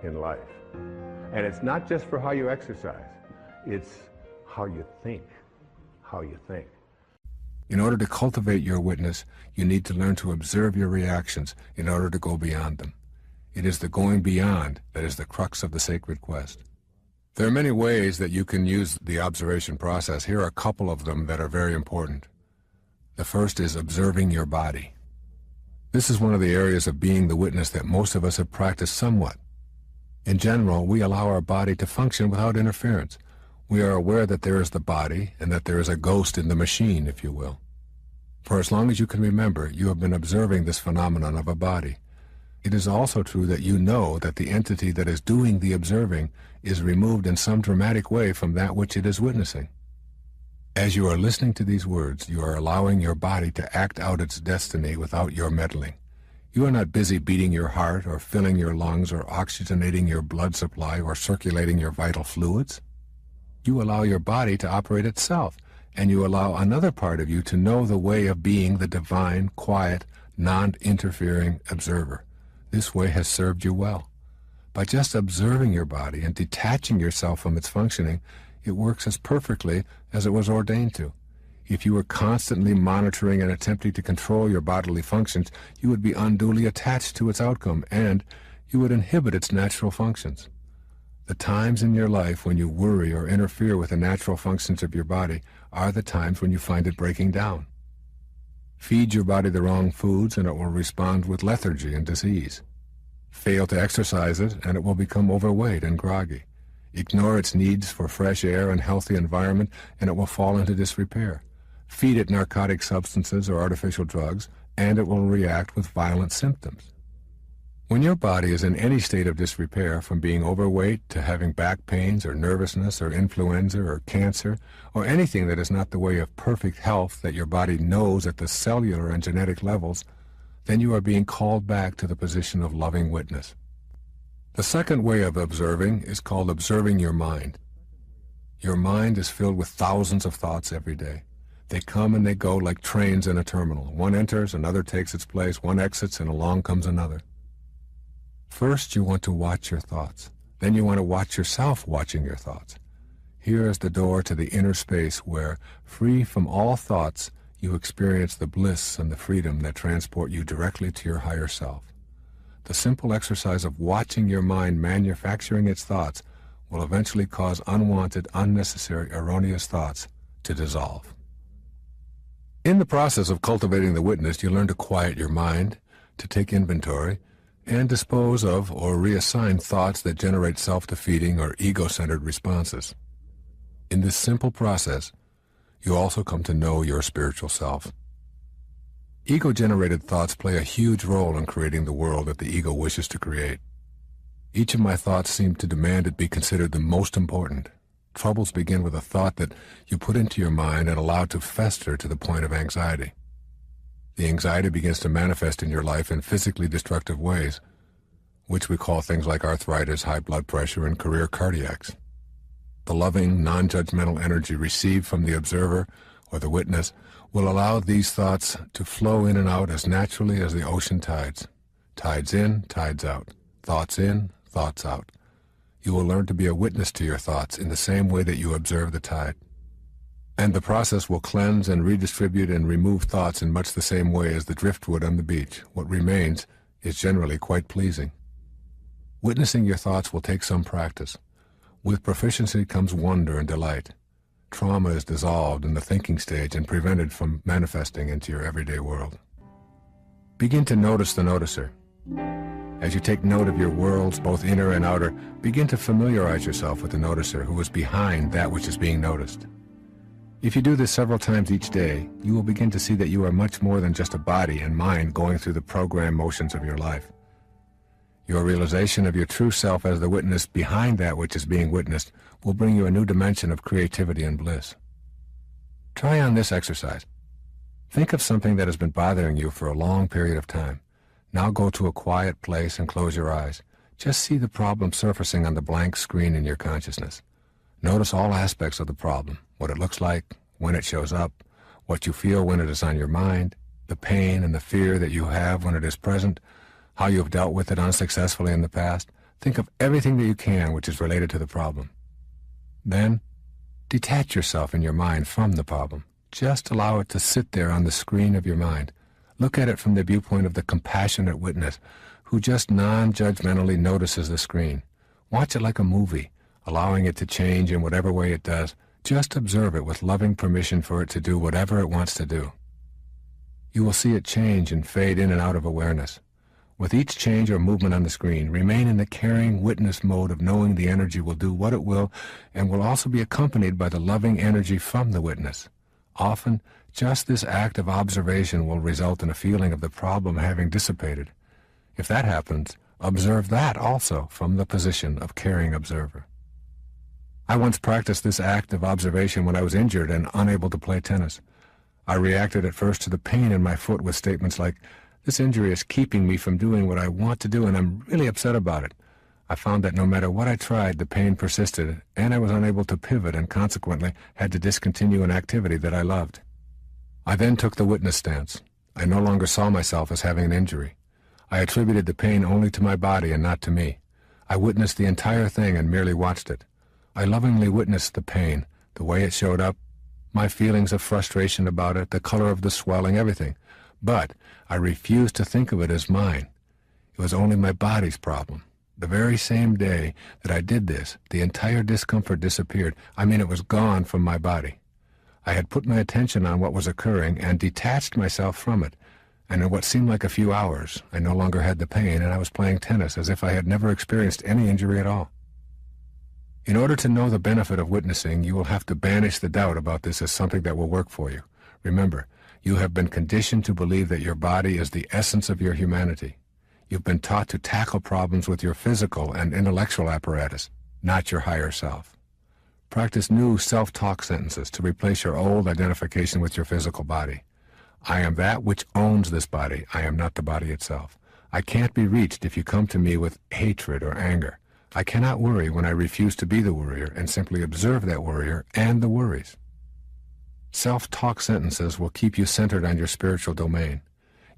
in life. And it's not just for how you exercise, it's how you think, how you think. In order to cultivate your witness, you need to learn to observe your reactions in order to go beyond them. It is the going beyond that is the crux of the sacred quest. There are many ways that you can use the observation process. Here are a couple of them that are very important. The first is observing your body. This is one of the areas of being the witness that most of us have practiced somewhat. In general, we allow our body to function without interference. We are aware that there is the body and that there is a ghost in the machine, if you will. For as long as you can remember, you have been observing this phenomenon of a body. It is also true that you know that the entity that is doing the observing is removed in some dramatic way from that which it is witnessing. As you are listening to these words, you are allowing your body to act out its destiny without your meddling. You are not busy beating your heart or filling your lungs or oxygenating your blood supply or circulating your vital fluids. You allow your body to operate itself, and you allow another part of you to know the way of being the divine, quiet, non-interfering observer. This way has served you well. By just observing your body and detaching yourself from its functioning, it works as perfectly as it was ordained to. If you were constantly monitoring and attempting to control your bodily functions, you would be unduly attached to its outcome, and you would inhibit its natural functions. The times in your life when you worry or interfere with the natural functions of your body are the times when you find it breaking down. Feed your body the wrong foods and it will respond with lethargy and disease. Fail to exercise it, and it will become overweight and groggy. Ignore its needs for fresh air and healthy environment, and it will fall into disrepair. Feed it narcotic substances or artificial drugs, and it will react with violent symptoms. When your body is in any state of disrepair, from being overweight to having back pains or nervousness or influenza or cancer, or anything that is not the way of perfect health that your body knows at the cellular and genetic levels, then you are being called back to the position of loving witness. The second way of observing is called observing your mind. Your mind is filled with thousands of thoughts every day. They come and they go like trains in a terminal. One enters, another takes its place, one exits, and along comes another. First, you want to watch your thoughts. Then you want to watch yourself watching your thoughts. Here is the door to the inner space where, free from all thoughts, you experience the bliss and the freedom that transport you directly to your higher self. The simple exercise of watching your mind manufacturing its thoughts will eventually cause unwanted, unnecessary, erroneous thoughts to dissolve. In the process of cultivating the witness, you learn to quiet your mind, to take inventory, and dispose of or reassign thoughts that generate self-defeating or ego-centered responses. In this simple process, you also come to know your spiritual self. Ego-generated thoughts play a huge role in creating the world that the ego wishes to create. Each of my thoughts seem to demand it be considered the most important. Troubles begin with a thought that you put into your mind and allow to fester to the point of anxiety. The anxiety begins to manifest in your life in physically destructive ways, which we call things like arthritis, high blood pressure, and career cardiacs. The loving, non-judgmental energy received from the observer or the witness will allow these thoughts to flow in and out as naturally as the ocean tides. Tides in, tides out. Thoughts in, thoughts out. You will learn to be a witness to your thoughts in the same way that you observe the tide. And the process will cleanse and redistribute and remove thoughts in much the same way as the driftwood on the beach. What remains is generally quite pleasing. Witnessing your thoughts will take some practice. With proficiency comes wonder and delight. Trauma is dissolved in the thinking stage and prevented from manifesting into your everyday world. Begin to notice the noticer. As you take note of your worlds, both inner and outer, begin to familiarize yourself with the noticer who is behind that which is being noticed. If you do this several times each day, you will begin to see that you are much more than just a body and mind going through the program motions of your life. Your realization of your true self as the witness behind that which is being witnessed will bring you a new dimension of creativity and bliss. Try on this exercise. Think of something that has been bothering you for a long period of time. Now go to a quiet place and close your eyes. Just see the problem surfacing on the blank screen in your consciousness. Notice all aspects of the problem, what it looks like, when it shows up, what you feel when it is on your mind, the pain and the fear that you have when it is present, how you have dealt with it unsuccessfully in the past. Think of everything that you can which is related to the problem. Then, detach yourself in your mind from the problem. Just allow it to sit there on the screen of your mind. Look at it from the viewpoint of the compassionate witness who just non-judgmentally notices the screen. Watch it like a movie, allowing it to change in whatever way it does. Just observe it with loving permission for it to do whatever it wants to do. You will see it change and fade in and out of awareness. With each change or movement on the screen, remain in the caring witness mode of knowing the energy will do what it will and will also be accompanied by the loving energy from the witness. Often, just this act of observation will result in a feeling of the problem having dissipated. If that happens, observe that also from the position of caring observer. I once practiced this act of observation when I was injured and unable to play tennis. I reacted at first to the pain in my foot with statements like, "This injury is keeping me from doing what I want to do and I'm really upset about it." I found that no matter what I tried, the pain persisted and I was unable to pivot and consequently had to discontinue an activity that I loved. I then took the witness stance. I no longer saw myself as having an injury. I attributed the pain only to my body and not to me. I witnessed the entire thing and merely watched it. I lovingly witnessed the pain, the way it showed up, my feelings of frustration about it, the color of the swelling, everything. But I refused to think of it as mine. It was only my body's problem. The very same day that I did this, the entire discomfort disappeared. I mean, it was gone from my body. I had put my attention on what was occurring and detached myself from it, and in what seemed like a few hours, I no longer had the pain, and I was playing tennis as if I had never experienced any injury at all. In order to know the benefit of witnessing, you will have to banish the doubt about this as something that will work for you. Remember, you have been conditioned to believe that your body is the essence of your humanity. You've been taught to tackle problems with your physical and intellectual apparatus, not your higher self. Practice new self-talk sentences to replace your old identification with your physical body. I am that which owns this body. I am not the body itself. I can't be reached if you come to me with hatred or anger. I cannot worry when I refuse to be the worrier and simply observe that worrier and the worries. Self-talk sentences will keep you centered on your spiritual domain.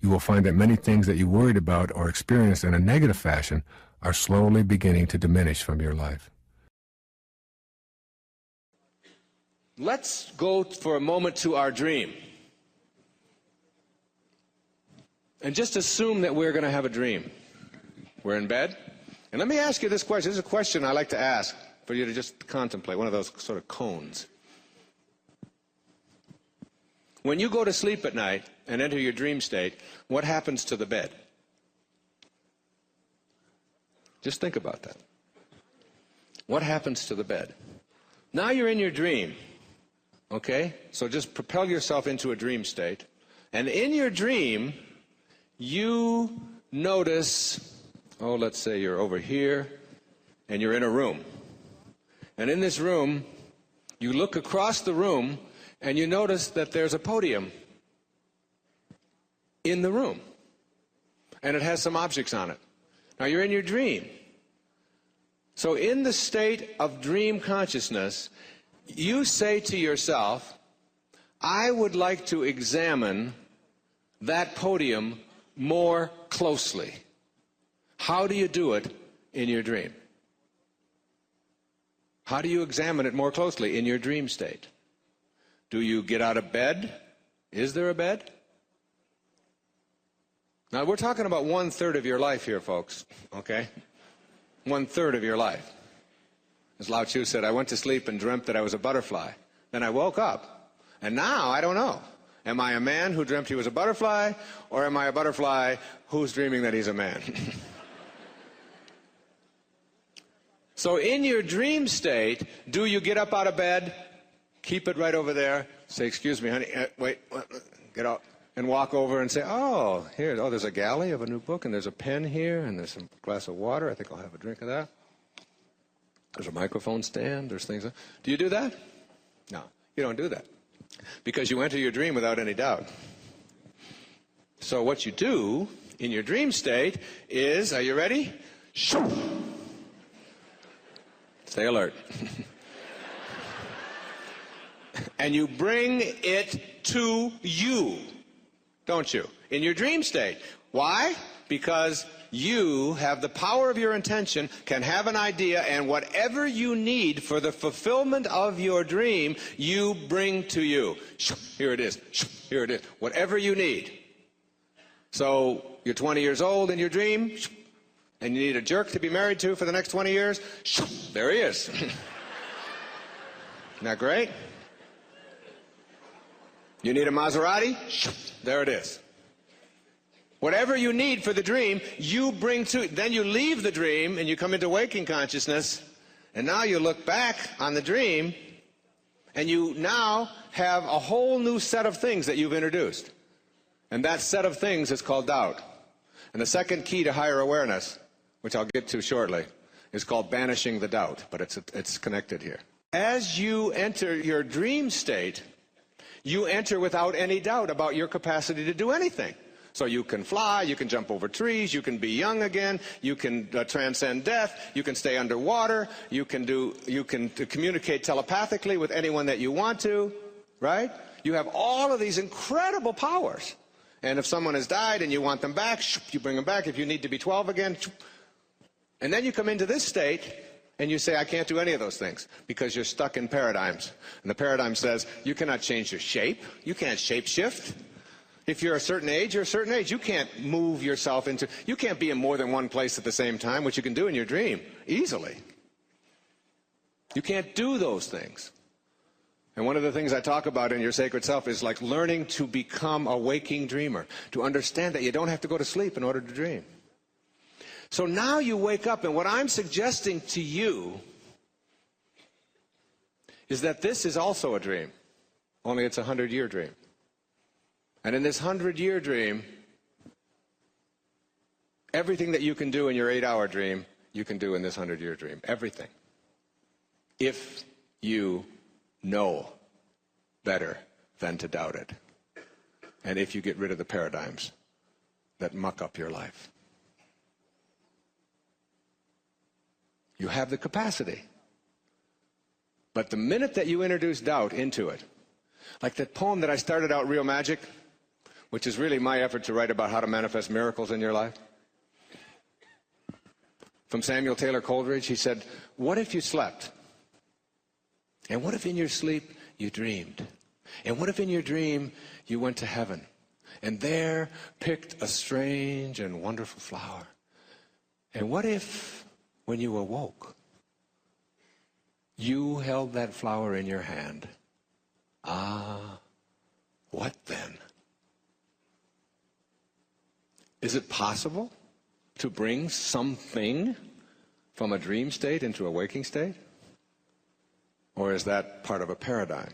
You will find that many things that you worried about or experienced in a negative fashion are slowly beginning to diminish from your life. Let's go for a moment to our dream. And just assume that we're going to have a dream. We're in bed. And let me ask you this question. This is a question I like to ask for you to just contemplate, one of those sort of cones. When you go to sleep at night and enter your dream state, what happens to the bed? Just think about that. What happens to the bed? Now you're in your dream, okay? So just propel yourself into a dream state. And in your dream, you notice, oh, let's say you're over here, and you're in a room. And in this room, you look across the room, and you notice that there's a podium in the room. And it has some objects on it. Now, you're in your dream. So in the state of dream consciousness, you say to yourself, I would like to examine that podium more closely. How do you do it in your dream? How do you examine it more closely in your dream state? Do you get out of bed? Is there a bed? Now, we're talking about 1/3 of your life here, folks, okay? 1/3 of your life. As Lao Tzu said, I went to sleep and dreamt that I was a butterfly. Then I woke up, and now I don't know. Am I a man who dreamt he was a butterfly, or am I a butterfly who's dreaming that he's a man? So in your dream state, do you get up out of bed, keep it right over there, say, excuse me, honey, wait, get out, and walk over and say, oh, here, oh, there's a galley of a new book, and there's a pen here, and there's a glass of water. I think I'll have a drink of that. There's a microphone stand. There's things. Do you do that? No, you don't do that, because you enter your dream without any doubt. So what you do in your dream state is, are you ready? Shoo! Stay alert. And you bring it to you, don't you? In your dream state. Why? Because you have the power of your intention, can have an idea, and whatever you need for the fulfillment of your dream, you bring to you. Here it is. Here it is. Whatever you need. So you're 20 years old in your dream, and you need a jerk to be married to for the next 20 years. There he is. Isn't that great? You need a Maserati? There it is. Whatever you need for the dream, you bring to. Then you leave the dream and you come into waking consciousness, and now you look back on the dream, and you now have a whole new set of things that you've introduced. And that set of things is called doubt. And the second key to higher awareness, which I'll get to shortly, is called banishing the doubt, but it's connected here. As you enter your dream state, you enter without any doubt about your capacity to do anything. So you can fly, you can jump over trees, you can be young again, you can transcend death, you can stay underwater, you can communicate telepathically with anyone that you want to, right? You have all of these incredible powers. And if someone has died and you want them back, you bring them back. If you need to be 12 again, and then you come into this state and you say, I can't do any of those things because you're stuck in paradigms. And the paradigm says, you cannot change your shape, you can't shape shift. If you're a certain age, you're a certain age. You can't move yourself into, you can't be in more than one place at the same time, which you can do in your dream, easily. You can't do those things. And one of the things I talk about in Your Sacred Self is like learning to become a waking dreamer, to understand that you don't have to go to sleep in order to dream. So now you wake up, and what I'm suggesting to you is that this is also a dream, only it's a 100-year dream. And in this 100-year dream, everything that you can do in your 8-hour dream, you can do in this 100-year dream. Everything. If you know better than to doubt it. And if you get rid of the paradigms that muck up your life. You have the capacity. But the minute that you introduce doubt into it, like that poem that I started out, Real Magic, which is really my effort to write about how to manifest miracles in your life. From Samuel Taylor Coleridge, he said, what if you slept? And what if in your sleep you dreamed? And what if in your dream you went to heaven and there picked a strange and wonderful flower? And what if when you awoke, you held that flower in your hand? Ah, what then? Is it possible to bring something from a dream state into a waking state? Or is that part of a paradigm?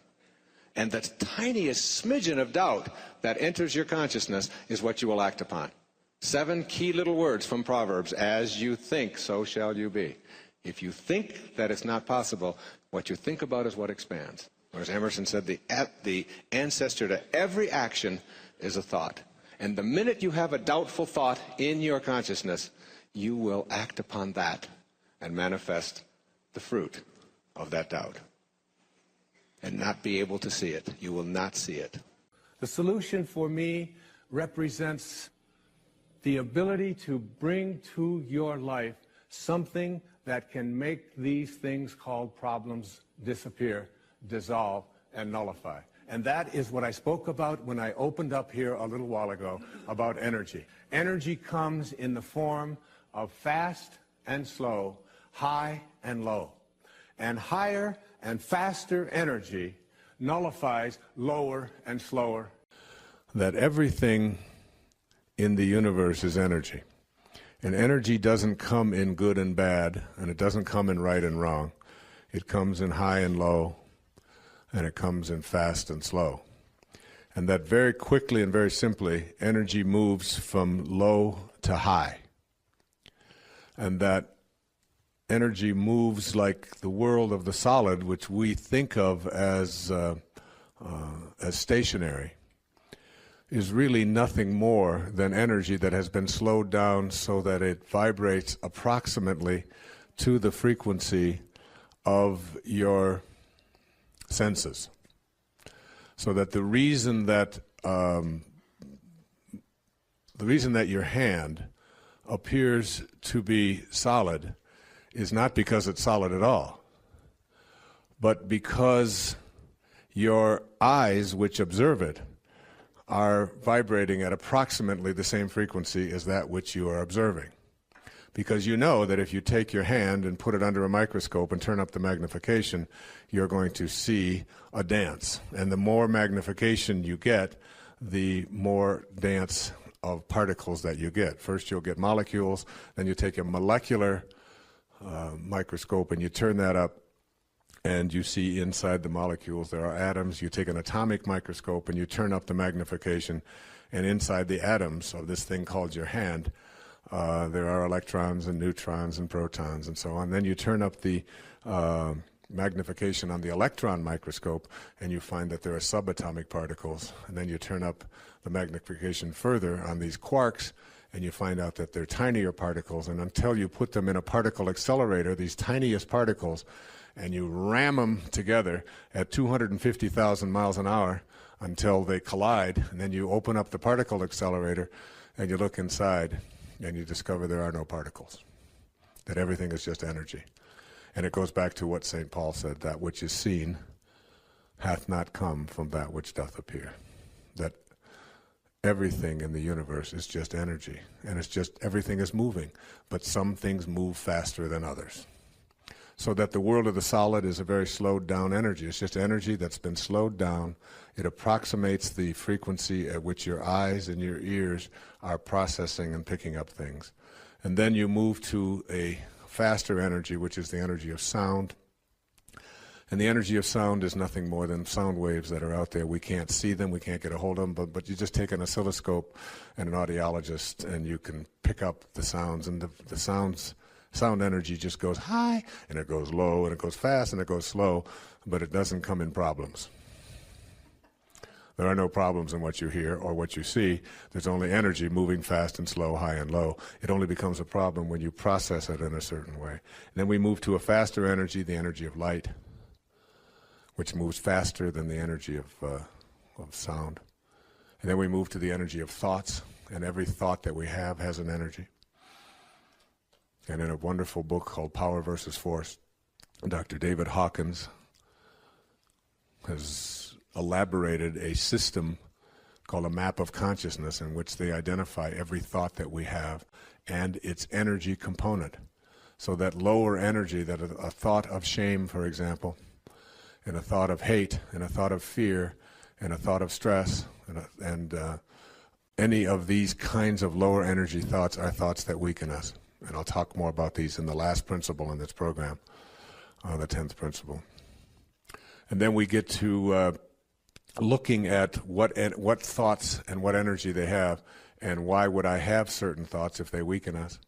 And the tiniest smidgen of doubt that enters your consciousness is what you will act upon. 7 key little words from Proverbs. As you think, so shall you be. If you think that it's not possible, what you think about is what expands. Or as Emerson said, the ancestor to every action is a thought. And the minute you have a doubtful thought in your consciousness, you will act upon that and manifest the fruit of that doubt. And not be able to see it. You will not see it. The solution for me represents the ability to bring to your life something that can make these things called problems disappear, dissolve, and nullify. And that is what I spoke about when I opened up here a little while ago about energy. Energy comes in the form of fast and slow, high and low. And higher and faster energy nullifies lower and slower. That everything in the universe is energy. And energy doesn't come in good and bad, and it doesn't come in right and wrong. It comes in high and low, and it comes in fast and slow. And that very quickly and very simply, energy moves from low to high. And that energy moves like the world of the solid, which we think of as stationary, is really nothing more than energy that has been slowed down so that it vibrates approximately to the frequency of your senses. So that the reason that your hand appears to be solid is not because it's solid at all, but because your eyes, which observe it, are vibrating at approximately the same frequency as that which you are observing. Because you know that if you take your hand and put it under a microscope and turn up the magnification, you're going to see a dance. And the more magnification you get, the more dance of particles that you get. First you'll get molecules, then you take a molecular microscope and you turn that up and you see inside the molecules there are atoms. You take an atomic microscope and you turn up the magnification, and inside the atoms of this thing called your hand there are electrons and neutrons and protons and so on. Then you turn up the magnification on the electron microscope and you find that there are subatomic particles, and then you turn up the magnification further on these quarks and you find out that they're tinier particles, and until you put them in a particle accelerator, these tiniest particles, and you ram them together at 250,000 miles an hour until they collide, and then you open up the particle accelerator and you look inside and you discover there are no particles, that everything is just energy. And it goes back to what St. Paul said, that which is seen hath not come from that which doth appear. That everything in the universe is just energy, and it's just everything is moving, but some things move faster than others. So that the world of the solid is a very slowed down energy. It's just energy that's been slowed down. It approximates the frequency at which your eyes and your ears are processing and picking up things. And then you move to a faster energy, which is the energy of sound. And the energy of sound is nothing more than sound waves that are out there. We can't see them, we can't get a hold of them, but you just take an oscilloscope and an audiologist and you can pick up the sounds, and the sound energy just goes high, and it goes low, and it goes fast, and it goes slow, but it doesn't come in problems. There are no problems in what you hear or what you see. There's only energy moving fast and slow, high and low. It only becomes a problem when you process it in a certain way. And then we move to a faster energy, the energy of light, which moves faster than the energy of sound. And then we move to the energy of thoughts, and every thought that we have has an energy. And in a wonderful book called Power versus Force, Dr. David Hawkins has elaborated a system called a map of consciousness in which they identify every thought that we have and its energy component. So that lower energy, that a thought of shame, for example, and a thought of hate, and a thought of fear, and a thought of stress, and any of these kinds of lower energy thoughts are thoughts that weaken us. And I'll talk more about these in the last principle in this program, the 10th principle. And then we get to looking at what thoughts and what energy they have, and why would I have certain thoughts if they weaken us,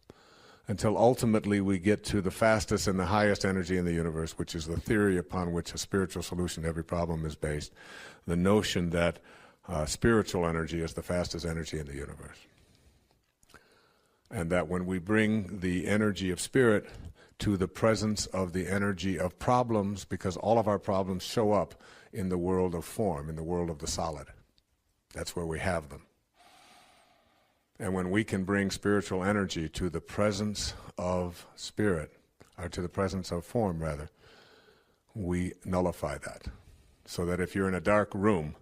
until ultimately we get to the fastest and the highest energy in the universe, which is the theory upon which a spiritual solution to every problem is based, the notion that spiritual energy is the fastest energy in the universe. And that when we bring the energy of spirit to the presence of the energy of problems, because all of our problems show up in the world of form, in the world of the solid. That's where we have them. And when we can bring spiritual energy to the presence of spirit, or to the presence of form, rather, we nullify that. So that if you're in a dark room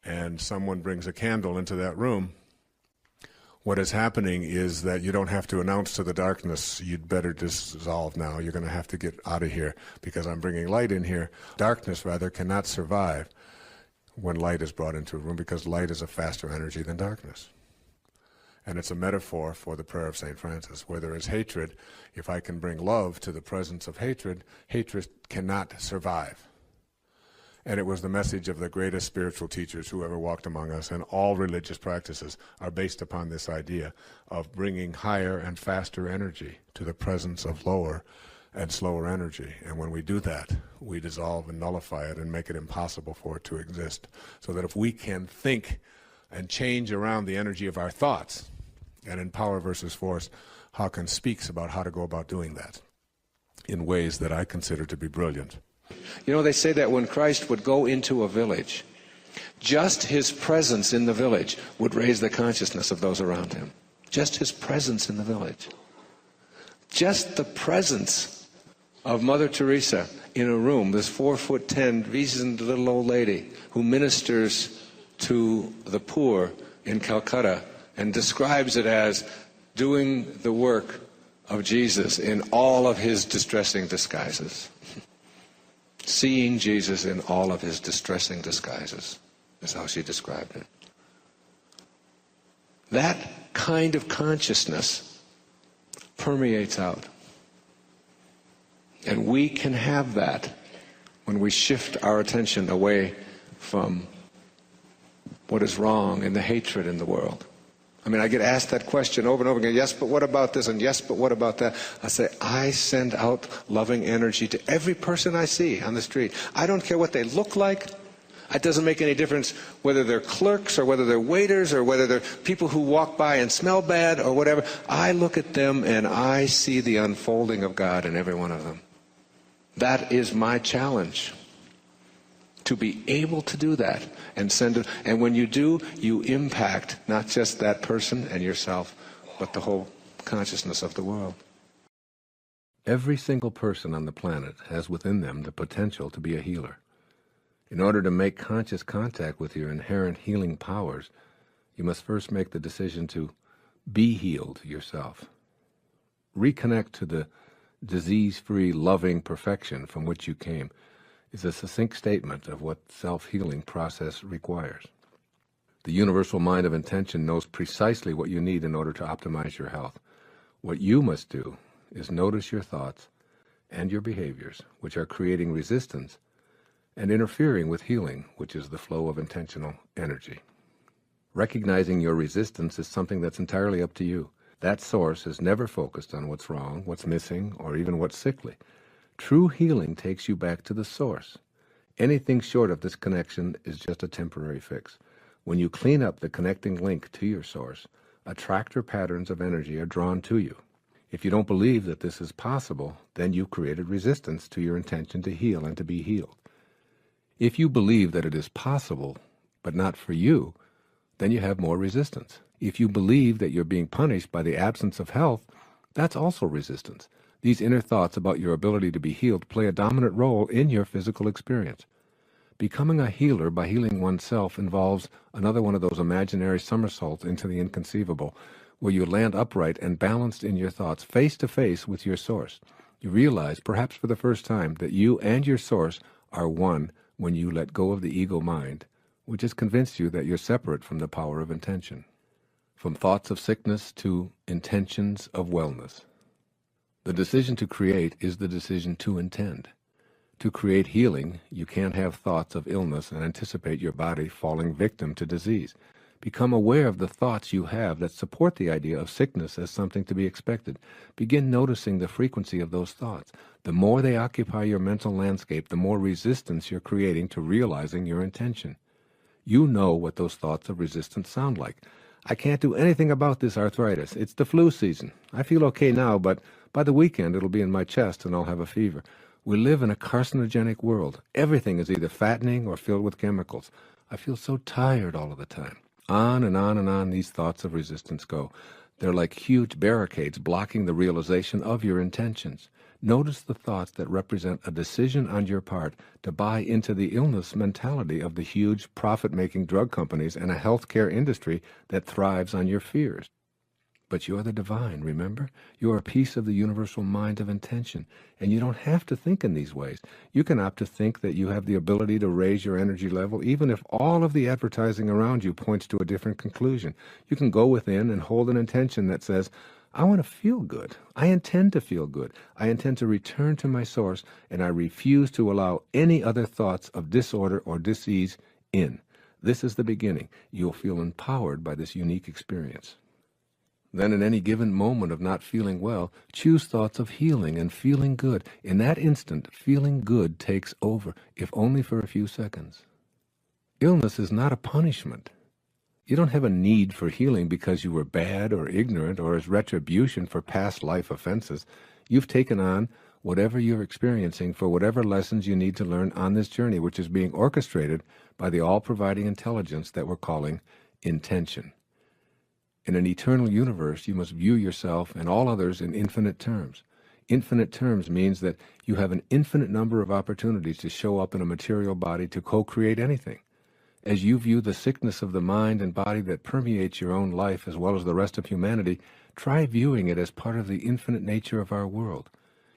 and someone brings a candle into that room, what is happening is that you don't have to announce to the darkness, you'd better dissolve now, you're going to have to get out of here because I'm bringing light in here. Darkness, rather, cannot survive when light is brought into a room, because light is a faster energy than darkness. And it's a metaphor for the prayer of St. Francis, where there is hatred. If I can bring love to the presence of hatred, hatred cannot survive. And it was the message of the greatest spiritual teachers who ever walked among us, and all religious practices are based upon this idea of bringing higher and faster energy to the presence of lower and slower energy. And when we do that, we dissolve and nullify it and make it impossible for it to exist. So that if we can think and change around the energy of our thoughts, and in Power versus Force, Hawkins speaks about how to go about doing that in ways that I consider to be brilliant. You know, they say that when Christ would go into a village, just his presence in the village would raise the consciousness of those around him. Just his presence in the village. Just the presence of Mother Teresa in a room, this 4'10", reasoned little old lady who ministers to the poor in Calcutta and describes it as doing the work of Jesus in all of his distressing disguises. Seeing Jesus in all of his distressing disguises is how she described it. That kind of consciousness permeates out. And we can have that when we shift our attention away from what is wrong and the hatred in the world. I mean, I get asked that question over and over again, yes, but what about this, and yes, but what about that? I say, I send out loving energy to every person I see on the street. I don't care what they look like. It doesn't make any difference whether they're clerks or whether they're waiters or whether they're people who walk by and smell bad or whatever. I look at them and I see the unfolding of God in every one of them. That is my challenge, to be able to do that and send it. And when you do, you impact not just that person and yourself, but the whole consciousness of the world. Every single person on the planet has within them the potential to be a healer. In order to make conscious contact with your inherent healing powers, you must first make the decision to be healed yourself. Reconnect to the disease-free, loving perfection from which you came, is a succinct statement of what self-healing process requires. The universal mind of intention knows precisely what you need in order to optimize your health. What you must do is notice your thoughts and your behaviors, which are creating resistance and interfering with healing, which is the flow of intentional energy. Recognizing your resistance is something that's entirely up to you. That source is never focused on what's wrong, what's missing, or even what's sickly. True healing takes you back to the source. Anything short of this connection is just a temporary fix. When you clean up the connecting link to your source, attractor patterns of energy are drawn to you. If you don't believe that this is possible, then you've created resistance to your intention to heal and to be healed. If you believe that it is possible, but not for you, then you have more resistance. If you believe that you're being punished by the absence of health, that's also resistance. These inner thoughts about your ability to be healed play a dominant role in your physical experience. Becoming a healer by healing oneself involves another one of those imaginary somersaults into the inconceivable, where you land upright and balanced in your thoughts, face to face with your source. You realize, perhaps for the first time, that you and your source are one when you let go of the ego mind, which has convinced you that you're separate from the power of intention. From thoughts of sickness to intentions of wellness. The decision to create is the decision to intend. To create healing, you can't have thoughts of illness and anticipate your body falling victim to disease. Become aware of the thoughts you have that support the idea of sickness as something to be expected. Begin noticing the frequency of those thoughts. The more they occupy your mental landscape, the more resistance you're creating to realizing your intention. You know what those thoughts of resistance sound like. I can't do anything about this arthritis. It's the flu season. I feel okay now, but by the weekend it'll be in my chest and I'll have a fever. We live in a carcinogenic world. Everything is either fattening or filled with chemicals. I feel so tired all of the time. On and on and on these thoughts of resistance go. They're like huge barricades blocking the realization of your intentions. Notice the thoughts that represent a decision on your part to buy into the illness mentality of the huge profit-making drug companies and a healthcare industry that thrives on your fears. But you're the divine, remember? You're a piece of the universal mind of intention, and you don't have to think in these ways. You can opt to think that you have the ability to raise your energy level, even if all of the advertising around you points to a different conclusion. You can go within and hold an intention that says, I want to feel good. I intend to feel good. I intend to return to my source, and I refuse to allow any other thoughts of disorder or disease in. This is the beginning. You'll feel empowered by this unique experience. Then in any given moment of not feeling well, choose thoughts of healing and feeling good. In that instant, feeling good takes over, if only for a few seconds. Illness is not a punishment. You don't have a need for healing because you were bad or ignorant or as retribution for past life offenses. You've taken on whatever you're experiencing for whatever lessons you need to learn on this journey, which is being orchestrated by the all-providing intelligence that we're calling intention. In an eternal universe, you must view yourself and all others in infinite terms. Infinite terms means that you have an infinite number of opportunities to show up in a material body to co-create anything. As you view the sickness of the mind and body that permeates your own life as well as the rest of humanity, try viewing it as part of the infinite nature of our world.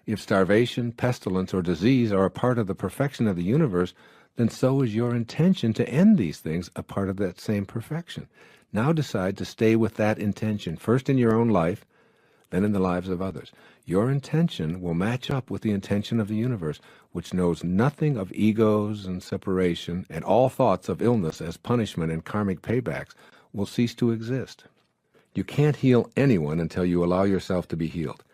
If starvation, pestilence, or disease are a part of the perfection of the universe, then so is your intention to end these things a part of that same perfection. Now decide to stay with that intention, first in your own life, then in the lives of others. Your intention will match up with the intention of the universe, which knows nothing of egos and separation, and all thoughts of illness as punishment and karmic paybacks will cease to exist. You can't heal anyone until you allow yourself to be healed.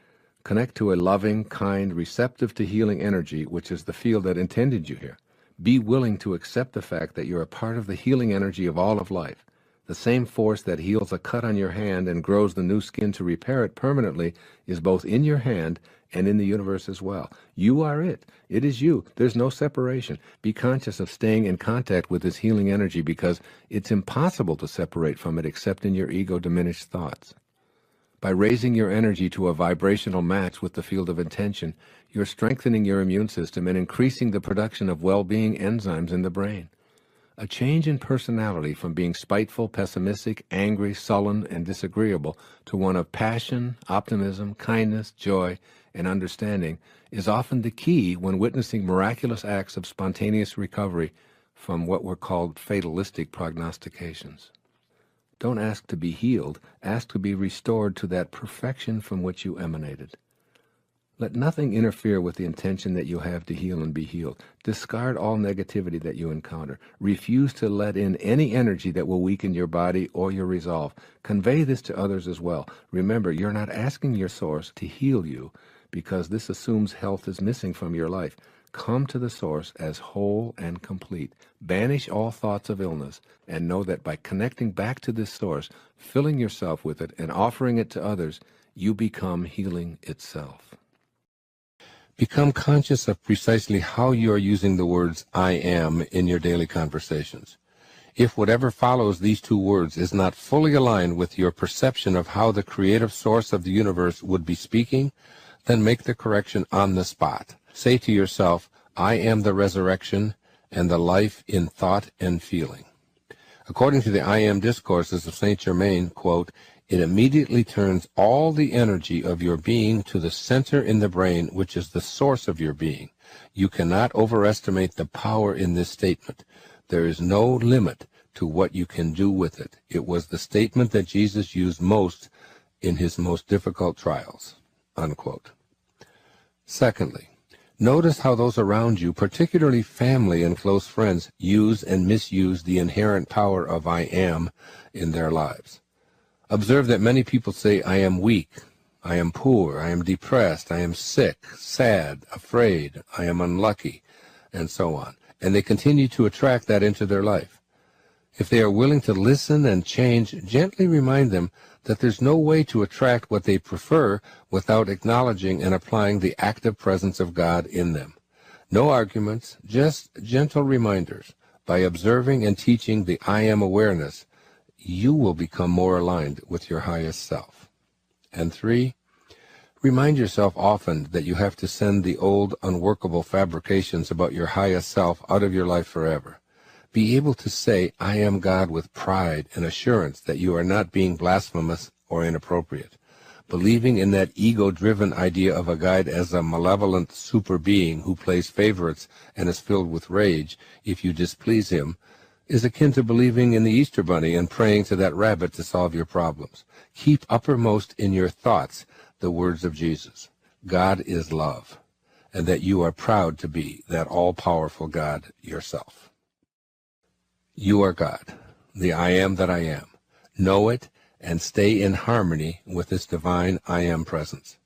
Connect to a loving, kind, receptive to healing energy, which is the field that intended you here. Be willing to accept the fact that you're a part of the healing energy of all of life. The same force that heals a cut on your hand and grows the new skin to repair it permanently is both in your hand and in the universe as well. You are it. It is you. There's no separation. Be conscious of staying in contact with this healing energy because it's impossible to separate from it except in your ego-diminished thoughts. By raising your energy to a vibrational match with the field of intention, you're strengthening your immune system and increasing the production of well-being enzymes in the brain. A change in personality from being spiteful, pessimistic, angry, sullen, and disagreeable to one of passion, optimism, kindness, joy, and understanding is often the key when witnessing miraculous acts of spontaneous recovery from what were called fatalistic prognostications. Don't ask to be healed, ask to be restored to that perfection from which you emanated. Let nothing interfere with the intention that you have to heal and be healed. Discard all negativity that you encounter. Refuse to let in any energy that will weaken your body or your resolve. Convey this to others as well. Remember, you're not asking your source to heal you because this assumes health is missing from your life. Come to the source as whole and complete. Banish all thoughts of illness and know that by connecting back to this source, filling yourself with it, and offering it to others, you become healing itself. Become conscious of precisely how you are using the words I am in your daily conversations. If whatever follows these two words is not fully aligned with your perception of how the creative source of the universe would be speaking, then make the correction on the spot. Say to yourself, I am the resurrection and the life in thought and feeling. According to the I Am Discourses of Saint Germain, quote, it immediately turns all the energy of your being to the center in the brain, which is the source of your being. You cannot overestimate the power in this statement. There is no limit to what you can do with it. It was the statement that Jesus used most in his most difficult trials, unquote. Secondly, notice how those around you, particularly family and close friends, use and misuse the inherent power of I am in their lives. Observe that many people say, I am weak, I am poor, I am depressed, I am sick, sad, afraid, I am unlucky, and so on. And they continue to attract that into their life. If they are willing to listen and change, gently remind them that there's no way to attract what they prefer without acknowledging and applying the active presence of God in them. No arguments, just gentle reminders. By observing and teaching the I am awareness, you will become more aligned with your highest self. And 3, remind yourself often that you have to send the old, unworkable fabrications about your highest self out of your life forever. Be able to say, I am God with pride and assurance that you are not being blasphemous or inappropriate. Believing in that ego-driven idea of a guide as a malevolent super being who plays favorites and is filled with rage if you displease him is akin to believing in the Easter Bunny and praying to that rabbit to solve your problems. Keep uppermost in your thoughts the words of Jesus. God is love, and that you are proud to be that all-powerful God yourself. You are God, the I am that I am. Know it and stay in harmony with this divine I am presence.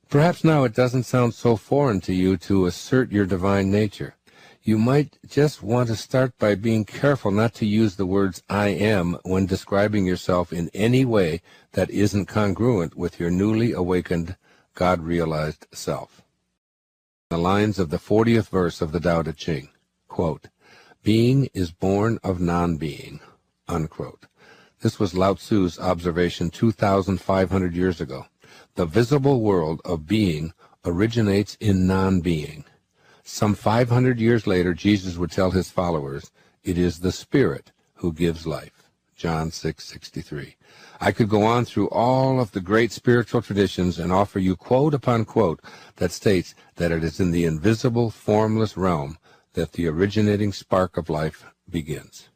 Perhaps now it doesn't sound so foreign to you to assert your divine nature. You might just want to start by being careful not to use the words I am when describing yourself in any way that isn't congruent with your newly awakened, God-realized self. The lines of the 40th verse of the Tao Te Ching, quote, being is born of non-being, unquote. This was Lao Tzu's observation 2,500 years ago. The visible world of being originates in non-being. Some 500 years later, Jesus would tell his followers, it is the Spirit who gives life. John 6:63. I could go on through all of the great spiritual traditions and offer you quote upon quote that states that it is in the invisible, formless realm that the originating spark of life begins.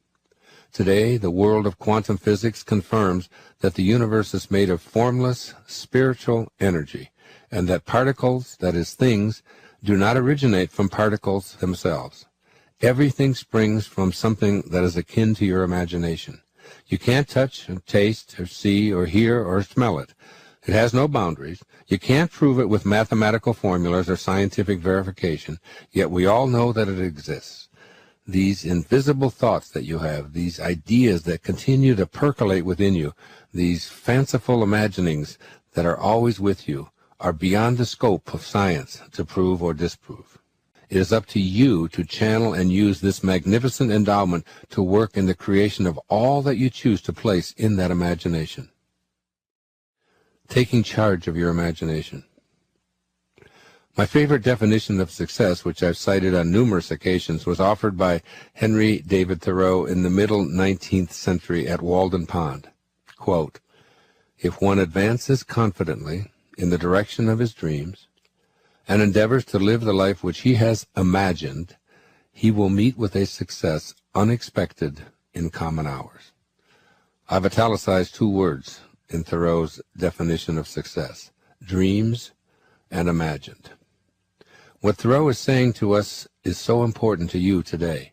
Today, the world of quantum physics confirms that the universe is made of formless, spiritual energy, and that particles, that is things, do not originate from particles themselves. Everything springs from something that is akin to your imagination. You can't touch or taste or see or hear or smell it. It has no boundaries. You can't prove it with mathematical formulas or scientific verification, yet we all know that it exists. These invisible thoughts that you have, these ideas that continue to percolate within you, these fanciful imaginings that are always with you, are beyond the scope of science to prove or disprove. It is up to you to channel and use this magnificent endowment to work in the creation of all that you choose to place in that imagination. Taking charge of your imagination. My favorite definition of success, which I've cited on numerous occasions, was offered by Henry David Thoreau in the middle 19th century at Walden Pond. Quote, "If one advances confidently in the direction of his dreams and endeavors to live the life which he has imagined, he will meet with a success unexpected in common hours." I've italicized two words in Thoreau's definition of success: dreams and imagined. What Thoreau is saying to us is so important to you today.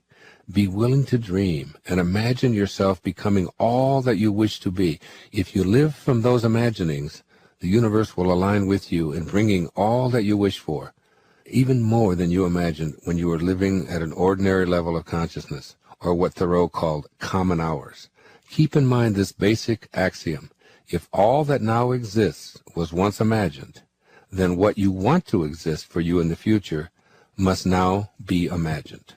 Be willing to dream and imagine yourself becoming all that you wish to be. If you live from those imaginings, the universe will align with you in bringing all that you wish for, even more than you imagined when you were living at an ordinary level of consciousness, or what Thoreau called common hours. Keep in mind this basic axiom: if all that now exists was once imagined, then what you want to exist for you in the future must now be imagined.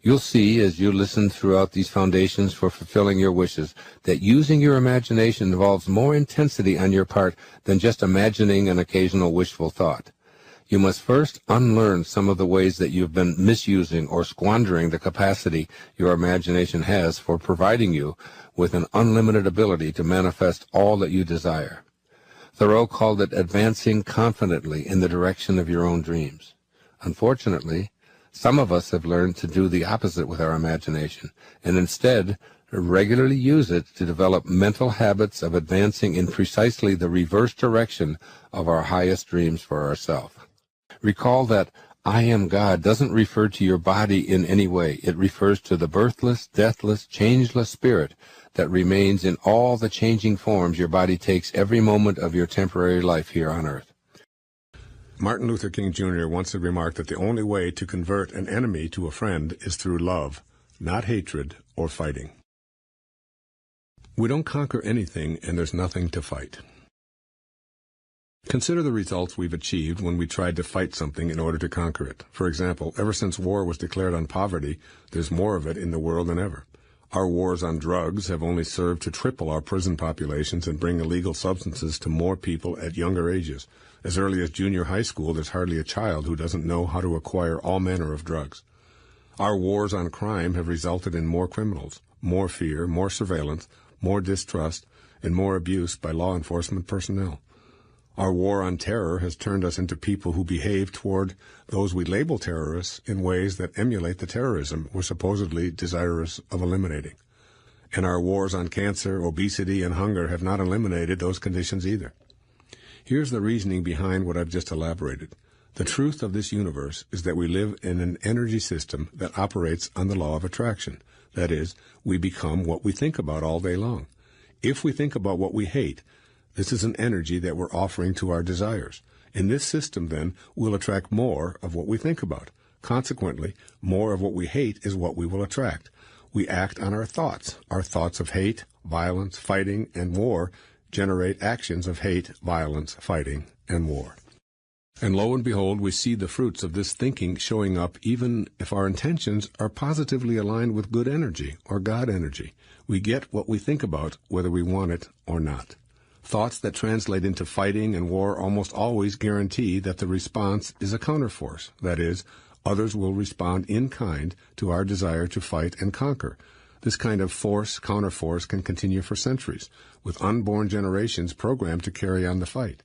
You'll see, as you listen throughout these foundations for fulfilling your wishes, that using your imagination involves more intensity on your part than just imagining an occasional wishful thought. You must first unlearn some of the ways that you've been misusing or squandering the capacity your imagination has for providing you with an unlimited ability to manifest all that you desire. Thoreau called it advancing confidently in the direction of your own dreams. Unfortunately, some of us have learned to do the opposite with our imagination, and instead regularly use it to develop mental habits of advancing in precisely the reverse direction of our highest dreams for ourselves. Recall that "I am God" doesn't refer to your body in any way. It refers to the birthless, deathless, changeless spirit that remains in all the changing forms your body takes every moment of your temporary life here on earth. Martin Luther King Jr. once had remarked that the only way to convert an enemy to a friend is through love, not hatred or fighting. We don't conquer anything, and there's nothing to fight. Consider the results we've achieved when we tried to fight something in order to conquer it. For example, ever since war was declared on poverty, there's more of it in the world than ever. Our wars on drugs have only served to triple our prison populations and bring illegal substances to more people at younger ages. As early as junior high school, there's hardly a child who doesn't know how to acquire all manner of drugs. Our wars on crime have resulted in more criminals, more fear, more surveillance, more distrust, and more abuse by law enforcement personnel. Our war on terror has turned us into people who behave toward those we label terrorists in ways that emulate the terrorism we're supposedly desirous of eliminating. And our wars on cancer, obesity, and hunger have not eliminated those conditions either. Here's the reasoning behind what I've just elaborated. The truth of this universe is that we live in an energy system that operates on the law of attraction. That is, we become what we think about all day long. If we think about what we hate, this is an energy that we're offering to our desires. In this system, then, we'll attract more of what we think about. Consequently, more of what we hate is what we will attract. We act on our thoughts. Our thoughts of hate, violence, fighting, and war generate actions of hate, violence, fighting, and war. And lo and behold, we see the fruits of this thinking showing up even if our intentions are positively aligned with good energy or God energy. We get what we think about, whether we want it or not. Thoughts that translate into fighting and war almost always guarantee that the response is a counterforce. That is, others will respond in kind to our desire to fight and conquer. This kind of counterforce can continue for centuries, with unborn generations programmed to carry on the fight.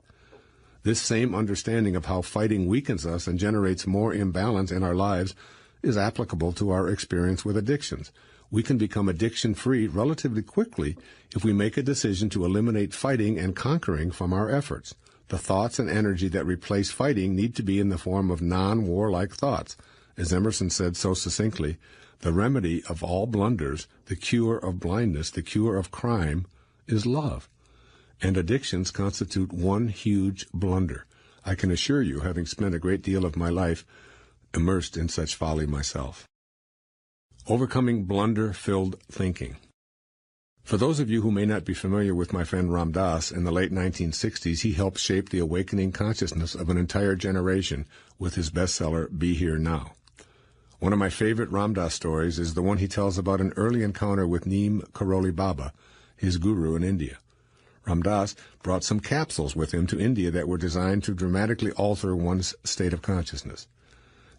This same understanding of how fighting weakens us and generates more imbalance in our lives is applicable to our experience with addictions. We can become addiction-free relatively quickly if we make a decision to eliminate fighting and conquering from our efforts. The thoughts and energy that replace fighting need to be in the form of non-warlike thoughts. As Emerson said so succinctly, the remedy of all blunders, the cure of blindness, the cure of crime, is love. And addictions constitute one huge blunder. I can assure you, having spent a great deal of my life immersed in such folly myself. Overcoming blunder-filled thinking. For those of you who may not be familiar with my friend Ram Dass, in the late 1960s, he helped shape the awakening consciousness of an entire generation with his bestseller, Be Here Now. One of my favorite Ram Dass stories is the one he tells about an early encounter with Neem Karoli Baba, his guru in India. Ram Dass brought some capsules with him to India that were designed to dramatically alter one's state of consciousness.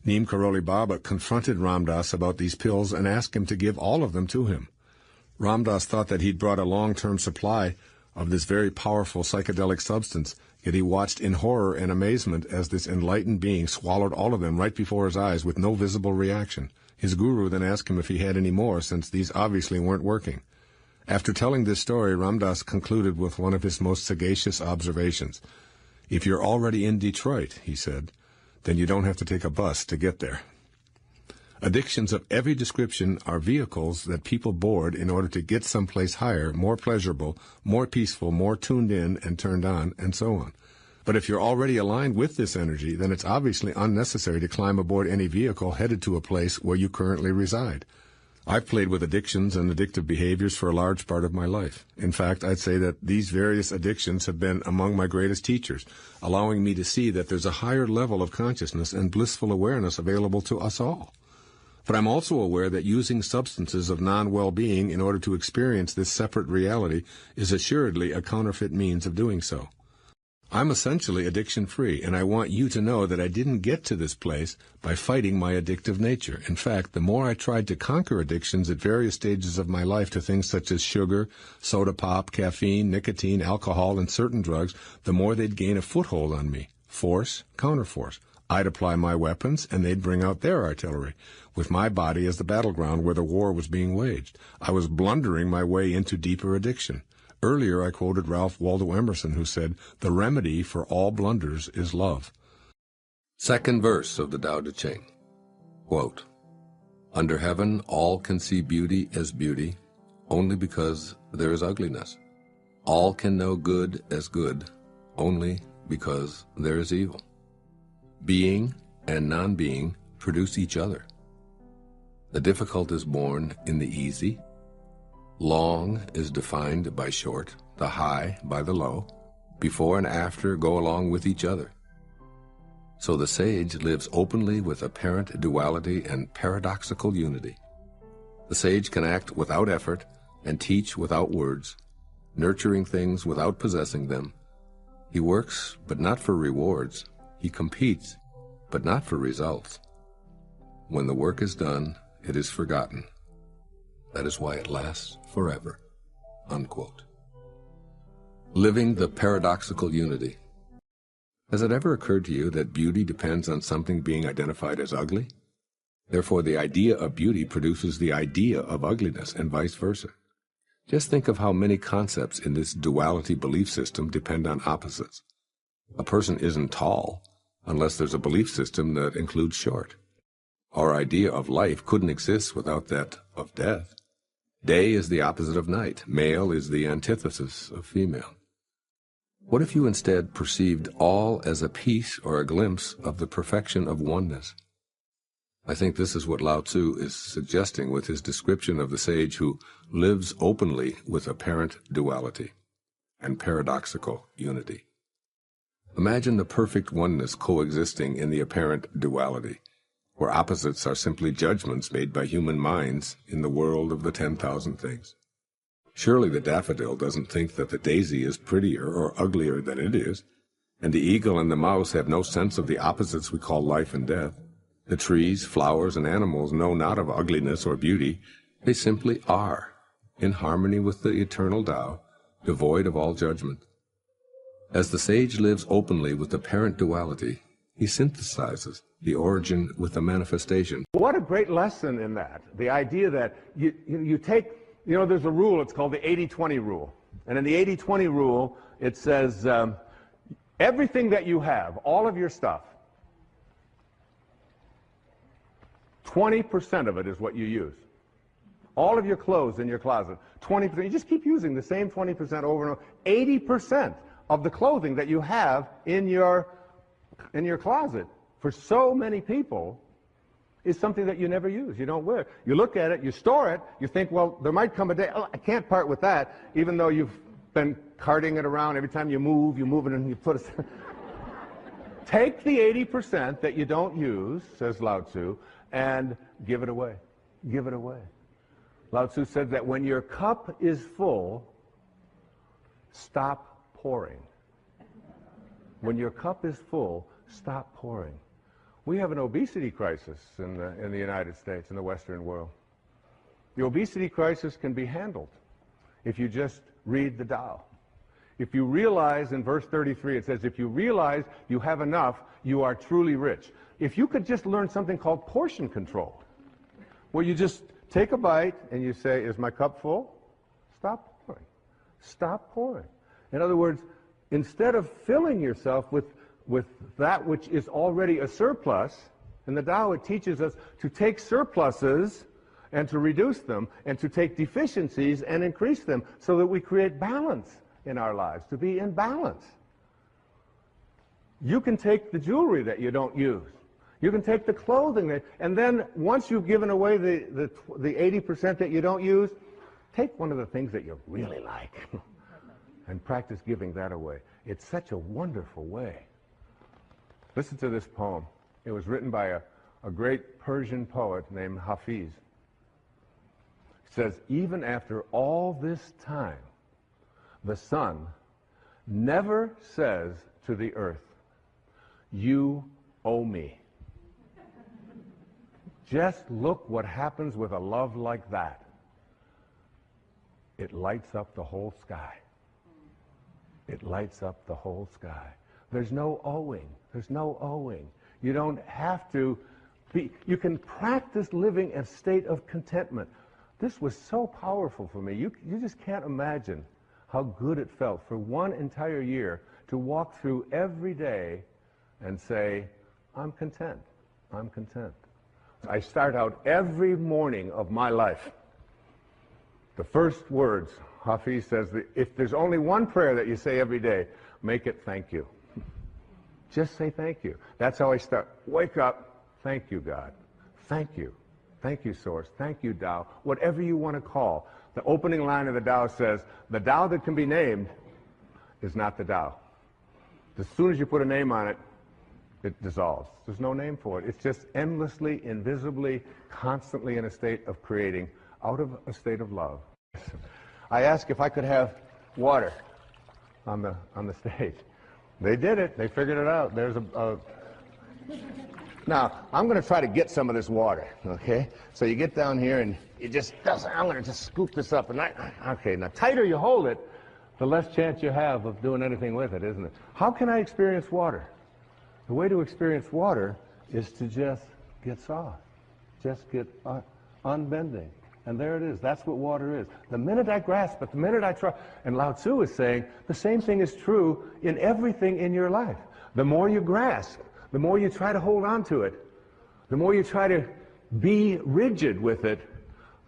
Neem Karoli Baba confronted Ram Dass about these pills and asked him to give all of them to him. Ram Dass thought that he'd brought a long-term supply of this very powerful psychedelic substance, yet he watched in horror and amazement as this enlightened being swallowed all of them right before his eyes with no visible reaction. His guru then asked him if he had any more, since these obviously weren't working. After telling this story, Ram Dass concluded with one of his most sagacious observations. "If you're already in Detroit," he said, "then you don't have to take a bus to get there." Addictions of every description are vehicles that people board in order to get someplace higher, more pleasurable, more peaceful, more tuned in and turned on, and so on. But if you're already aligned with this energy, then it's obviously unnecessary to climb aboard any vehicle headed to a place where you currently reside. I've played with addictions and addictive behaviors for a large part of my life. In fact, I'd say that these various addictions have been among my greatest teachers, allowing me to see that there's a higher level of consciousness and blissful awareness available to us all. But I'm also aware that using substances of non-well-being in order to experience this separate reality is assuredly a counterfeit means of doing so. I'm essentially addiction-free, and I want you to know that I didn't get to this place by fighting my addictive nature. In fact, the more I tried to conquer addictions at various stages of my life to things such as sugar, soda pop, caffeine, nicotine, alcohol, and certain drugs, the more they'd gain a foothold on me. Force, counterforce. I'd apply my weapons, and they'd bring out their artillery, with my body as the battleground where the war was being waged. I was blundering my way into deeper addiction. Earlier, I quoted Ralph Waldo Emerson, who said, "The remedy for all blunders is love." Second verse of the Tao Te Ching. Quote, "Under heaven, all can see beauty as beauty, only because there is ugliness. All can know good as good, only because there is evil. Being and non-being produce each other. The difficult is born in the easy. Long is defined by short, the high by the low. Before and after go along with each other. So the sage lives openly with apparent duality and paradoxical unity. The sage can act without effort and teach without words, nurturing things without possessing them. He works, but not for rewards. He competes, but not for results. When the work is done, it is forgotten. That is why it lasts forever." Unquote. Living the paradoxical unity. Has it ever occurred to you that beauty depends on something being identified as ugly? Therefore, the idea of beauty produces the idea of ugliness, and vice versa. Just think of how many concepts in this duality belief system depend on opposites. A person isn't tall unless there's a belief system that includes short. Our idea of life couldn't exist without that of death. Day is the opposite of night. Male is the antithesis of female. What if you instead perceived all as a piece or a glimpse of the perfection of oneness? I think this is what Lao Tzu is suggesting with his description of the sage who lives openly with apparent duality and paradoxical unity. Imagine the perfect oneness coexisting in the apparent duality, where opposites are simply judgments made by human minds in the world of the 10,000 things. Surely the daffodil doesn't think that the daisy is prettier or uglier than it is, and the eagle and the mouse have no sense of the opposites we call life and death. The trees, flowers, and animals know not of ugliness or beauty. They simply are, in harmony with the eternal Tao, devoid of all judgment. As the sage lives openly with apparent duality, he synthesizes the origin with the manifestation. What a great lesson in that. The idea that you take, there's a rule, it's called the 80-20 rule. And in the 80-20 rule, it says everything that you have, all of your stuff, 20% of it is what you use. All of your clothes in your closet, 20%. You just keep using the same 20% over and over. 80% of the clothing that you have in your closet for so many people is something that you never use, you don't wear. You look at it, you store it, you think, well, there might come a day, oh, I can't part with that, even though you've been carting it around. Every time you move it and you put it. Take the 80% that you don't use, says Lao Tzu, and give it away. Give it away. Lao Tzu said that when your cup is full, stop pouring. When your cup is full, stop pouring. We have an obesity crisis in the United States, in the Western world. The obesity crisis can be handled if you just read the Tao. If you realize, in verse 33, it says, if you realize you have enough, you are truly rich. If you could just learn something called portion control, where you just take a bite and you say, is my cup full? Stop pouring. Stop pouring. In other words, instead of filling yourself with that which is already a surplus, in the Tao it teaches us to take surpluses and to reduce them, and to take deficiencies and increase them, so that we create balance in our lives, to be in balance. You can take the jewelry that you don't use. You can take the clothing, and then once you've given away the 80% that you don't use, take one of the things that you really like and practice giving that away. It's such a wonderful way. Listen to this poem. It was written by a great Persian poet named Hafiz. It says, even after all this time, the sun never says to the earth, you owe me. Just look what happens with a love like that. It lights up the whole sky. It lights up the whole sky. There's no owing. There's no owing. You don't have to be, you can practice living in a state of contentment. This was so powerful for me. You just can't imagine how good it felt for one entire year to walk through every day and say, I'm content. I'm content. I start out every morning of my life. The first words, Hafiz says, that if there's only one prayer that you say every day, make it thank you. Just say thank you. That's how I start. Wake up. Thank you, God. Thank you. Thank you, Source. Thank you, Tao. Whatever you want to call. The opening line of the Tao says, the Tao that can be named is not the Tao. As soon as you put a name on it, it dissolves. There's no name for it. It's just endlessly, invisibly, constantly in a state of creating out of a state of love. I asked if I could have water on the stage. They did it. They figured it out. There's Now, I'm going to try to get some of this water, okay? So you get down here and you just, I'm going to just scoop this up. And okay, now tighter you hold it, the less chance you have of doing anything with it, isn't it? How can I experience water? The way to experience water is to just get soft, just get unbending. And there it is. That's what water is. The minute I grasp it, the minute I try, and Lao Tzu is saying the same thing is true in everything in your life. The more you grasp, the more you try to hold on to it, the more you try to be rigid with it,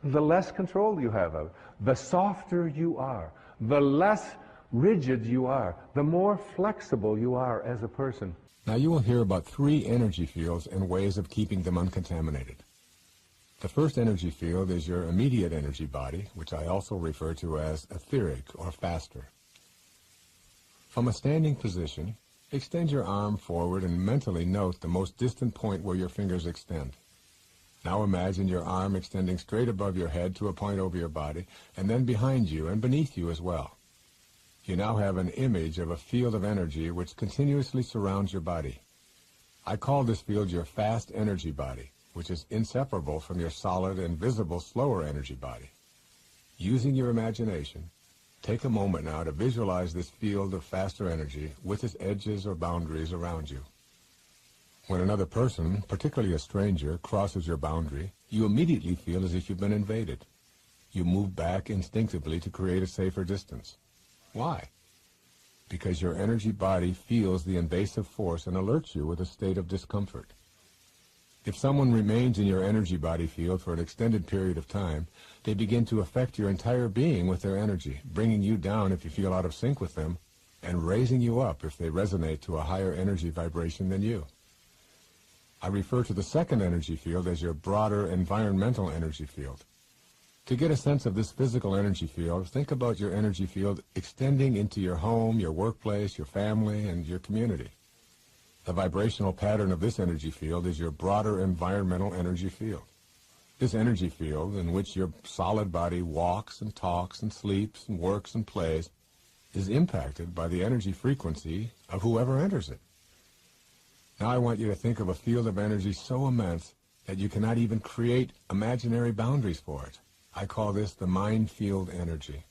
the less control you have of it. The softer you are, the less rigid you are, the more flexible you are as a person. Now you will hear about 3 energy fields and ways of keeping them uncontaminated. The first energy field is your immediate energy body, which I also refer to as etheric or faster. From a standing position, extend your arm forward and mentally note the most distant point where your fingers extend. Now imagine your arm extending straight above your head to a point over your body, and then behind you and beneath you as well. You now have an image of a field of energy which continuously surrounds your body. I call this field your fast energy body, which is inseparable from your solid and visible slower energy body. Using your imagination, take a moment now to visualize this field of faster energy with its edges or boundaries around you. When another person, particularly a stranger, crosses your boundary, you immediately feel as if you've been invaded. You move back instinctively to create a safer distance. Why? Because your energy body feels the invasive force and alerts you with a state of discomfort. If someone remains in your energy body field for an extended period of time, they begin to affect your entire being with their energy, bringing you down if you feel out of sync with them, and raising you up if they resonate to a higher energy vibration than you. I refer to the second energy field as your broader environmental energy field. To get a sense of this physical energy field, think about your energy field extending into your home, your workplace, your family, and your community. The vibrational pattern of this energy field is your broader environmental energy field. This energy field, in which your solid body walks and talks and sleeps and works and plays, is impacted by the energy frequency of whoever enters it. Now I want you to think of a field of energy so immense that you cannot even create imaginary boundaries for it. I call this the mind field energy.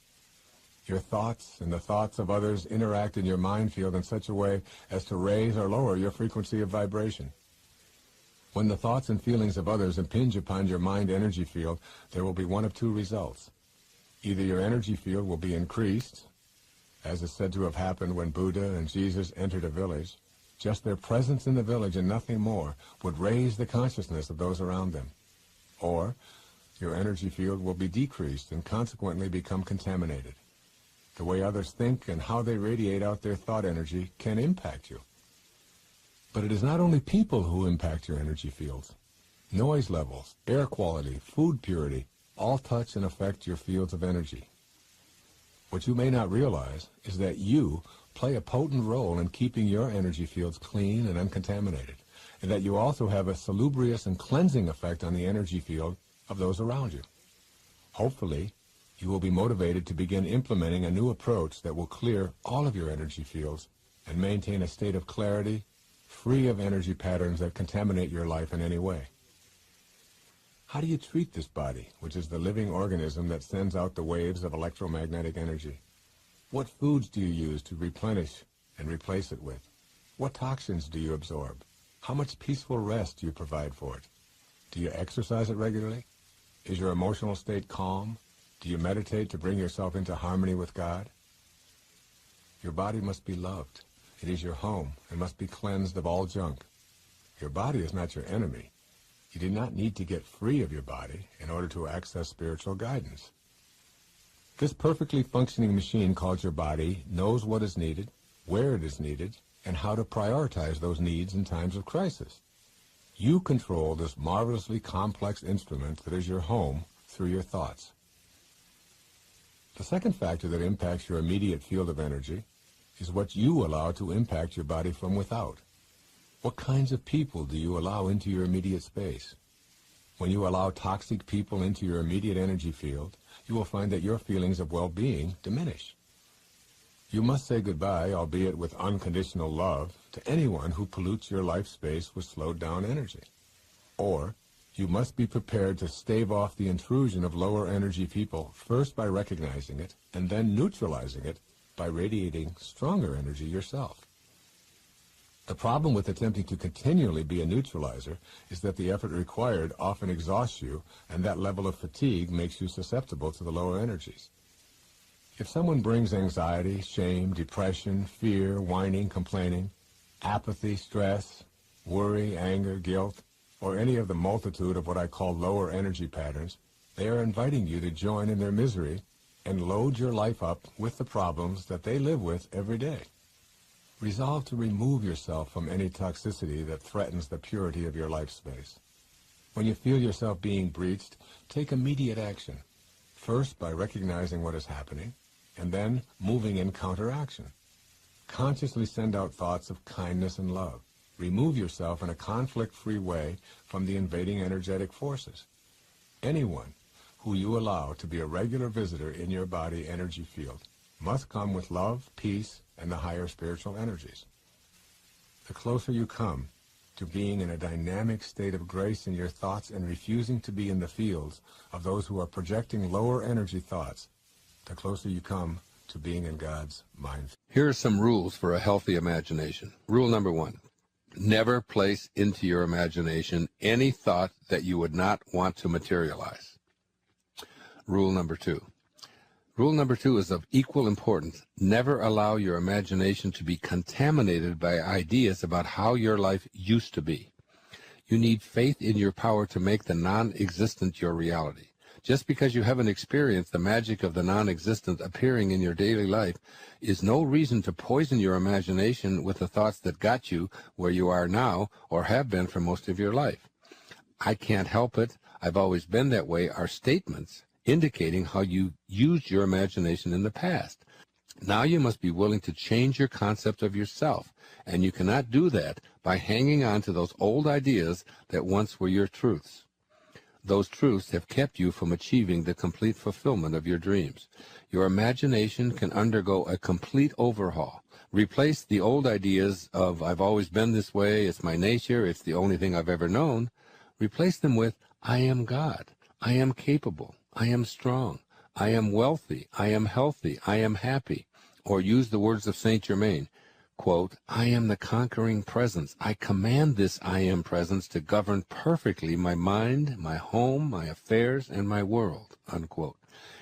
Your thoughts and the thoughts of others interact in your mind field in such a way as to raise or lower your frequency of vibration. When the thoughts and feelings of others impinge upon your mind energy field, there will be one of two results. Either your energy field will be increased, as is said to have happened when Buddha and Jesus entered a village. Just their presence in the village and nothing more would raise the consciousness of those around them. Or your energy field will be decreased and consequently become contaminated. The way others think and how they radiate out their thought energy can impact you. But it is not only people who impact your energy fields. Noise levels, air quality, food purity, all touch and affect your fields of energy. What you may not realize is that you play a potent role in keeping your energy fields clean and uncontaminated, and that you also have a salubrious and cleansing effect on the energy field of those around you. Hopefully, you will be motivated to begin implementing a new approach that will clear all of your energy fields and maintain a state of clarity, free of energy patterns that contaminate your life in any way. How do you treat this body, which is the living organism that sends out the waves of electromagnetic energy? What foods do you use to replenish and replace it with? What toxins do you absorb? How much peaceful rest do you provide for it? Do you exercise it regularly? Is your emotional state calm? Do you meditate to bring yourself into harmony with God? Your body must be loved. It is your home and must be cleansed of all junk. Your body is not your enemy. You do not need to get free of your body in order to access spiritual guidance. This perfectly functioning machine called your body knows what is needed, where it is needed, and how to prioritize those needs in times of crisis. You control this marvelously complex instrument that is your home through your thoughts. The second factor that impacts your immediate field of energy is what you allow to impact your body from without. What kinds of people do you allow into your immediate space? When you allow toxic people into your immediate energy field, you will find that your feelings of well-being diminish. You must say goodbye, albeit with unconditional love, to anyone who pollutes your life space with slowed down energy. Or you must be prepared to stave off the intrusion of lower energy people first by recognizing it and then neutralizing it by radiating stronger energy yourself. The problem with attempting to continually be a neutralizer is that the effort required often exhausts you, and that level of fatigue makes you susceptible to the lower energies. If someone brings anxiety, shame, depression, fear, whining, complaining, apathy, stress, worry, anger, guilt, or any of the multitude of what I call lower energy patterns, they are inviting you to join in their misery and load your life up with the problems that they live with every day. Resolve to remove yourself from any toxicity that threatens the purity of your life space. When you feel yourself being breached, take immediate action, first by recognizing what is happening, and then moving in counteraction. Consciously send out thoughts of kindness and love. Remove yourself in a conflict-free way from the invading energetic forces. Anyone who you allow to be a regular visitor in your body energy field must come with love, peace, and the higher spiritual energies. The closer you come to being in a dynamic state of grace in your thoughts and refusing to be in the fields of those who are projecting lower energy thoughts, the closer you come to being in God's mind. Here are some rules for a healthy imagination. Rule number 1. Never place into your imagination any thought that you would not want to materialize. Rule number 2. Rule number 2 is of equal importance. Never allow your imagination to be contaminated by ideas about how your life used to be. You need faith in your power to make the non-existent your reality. Just because you haven't experienced the magic of the non-existent appearing in your daily life is no reason to poison your imagination with the thoughts that got you where you are now or have been for most of your life. I can't help it, I've always been that way are statements indicating how you used your imagination in the past. Now you must be willing to change your concept of yourself, and you cannot do that by hanging on to those old ideas that once were your truths. those truths have kept you from achieving the complete fulfillment of your dreams. Your imagination can undergo a complete overhaul. Replace the old ideas of, I've always been this way, it's my nature, it's the only thing I've ever known. Replace them with, I am God, I am capable, I am strong, I am wealthy, I am healthy, I am happy. Or use the words of Saint Germain, quote, I am the conquering presence. I command this I am presence to govern perfectly my mind, my home, my affairs, and my world, unquote.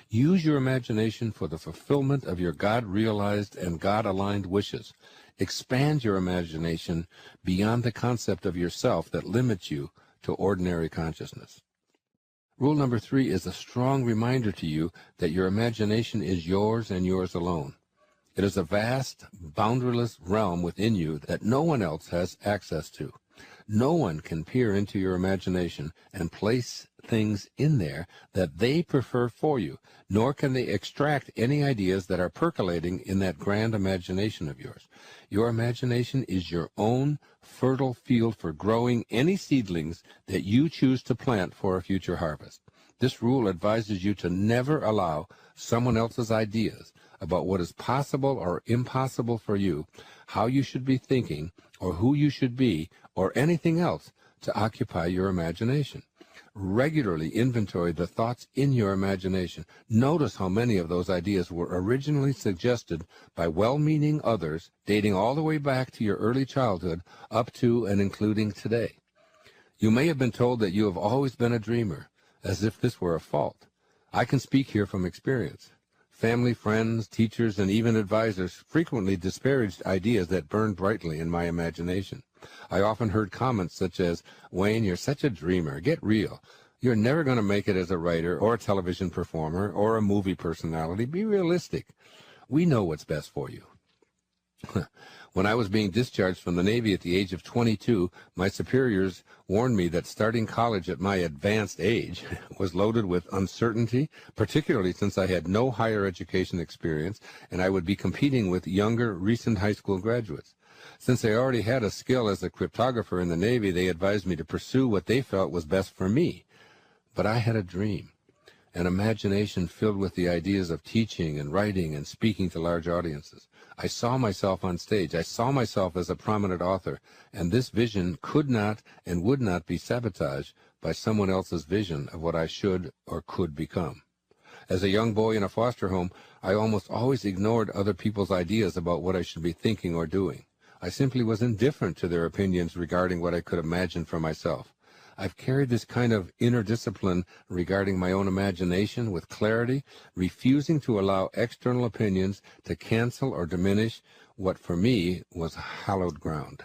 Use your imagination for the fulfillment of your God-realized and God-aligned wishes. Expand your imagination beyond the concept of yourself that limits you to ordinary consciousness. Rule number 3 is a strong reminder to you that your imagination is yours and yours alone. It is a vast, boundaryless realm within you that no one else has access to. No one can peer into your imagination and place things in there that they prefer for you, nor can they extract any ideas that are percolating in that grand imagination of yours. Your imagination is your own fertile field for growing any seedlings that you choose to plant for a future harvest. This rule advises you to never allow someone else's ideas about what is possible or impossible for you, how you should be thinking, or who you should be, or anything else to occupy your imagination. Regularly inventory the thoughts in your imagination. Notice how many of those ideas were originally suggested by well-meaning others, dating all the way back to your early childhood up to and including today. You may have been told that you have always been a dreamer, as if this were a fault. I can speak here from experience. Family, friends, teachers, and even advisors frequently disparaged ideas that burned brightly in my imagination. I often heard comments such as, Wayne, you're such a dreamer. Get real. You're never going to make it as a writer or a television performer or a movie personality. Be realistic. We know what's best for you. When I was being discharged from the Navy at the age of 22, my superiors warned me that starting college at my advanced age was loaded with uncertainty, particularly since I had no higher education experience and I would be competing with younger, recent high school graduates. Since I already had a skill as a cryptographer in the Navy, they advised me to pursue what they felt was best for me. But I had a dream, an imagination filled with the ideas of teaching and writing and speaking to large audiences. I saw myself on stage. I saw myself as a prominent author, and this vision could not and would not be sabotaged by someone else's vision of what I should or could become. As a young boy in a foster home, I almost always ignored other people's ideas about what I should be thinking or doing. I simply was indifferent to their opinions regarding what I could imagine for myself. I've carried this kind of inner discipline regarding my own imagination with clarity, refusing to allow external opinions to cancel or diminish what for me was hallowed ground.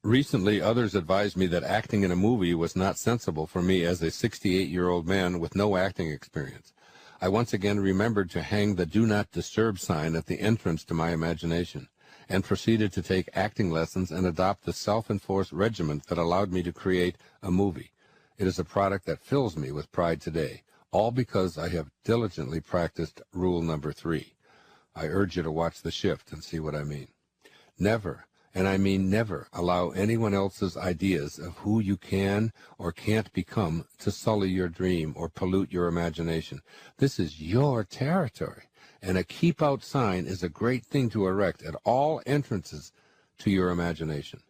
Recently, others advised me that acting in a movie was not sensible for me as a 68-year-old man with no acting experience. I once again remembered to hang the Do Not Disturb sign at the entrance to my imagination, and proceeded to take acting lessons and adopt the self-enforced regimen that allowed me to create a movie. It is a product that fills me with pride today, all because I have diligently practiced rule number 3. I urge you to watch The Shift and see what I mean. Never, and I mean never, allow anyone else's ideas of who you can or can't become to sully your dream or pollute your imagination. This is your territory. And a keep-out sign is a great thing to erect at all entrances to your imagination.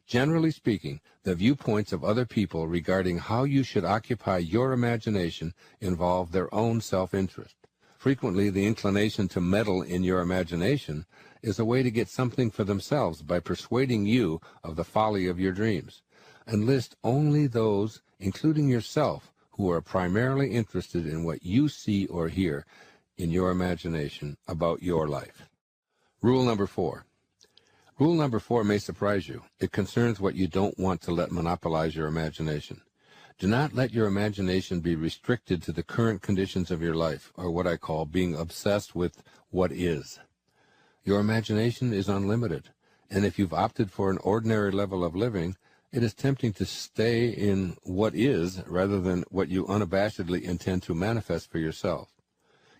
Generally speaking, the viewpoints of other people regarding how you should occupy your imagination involve their own self-interest. Frequently, the inclination to meddle in your imagination is a way to get something for themselves by persuading you of the folly of your dreams. Enlist only those, including yourself, who are primarily interested in what you see or hear in your imagination about your life. Rule number 4. Rule number 4 may surprise you. It concerns what you don't want to let monopolize your imagination. Do not let your imagination be restricted to the current conditions of your life, or what I call being obsessed with what is. Your imagination is unlimited, and if you've opted for an ordinary level of living, it is tempting to stay in what is rather than what you unabashedly intend to manifest for yourself.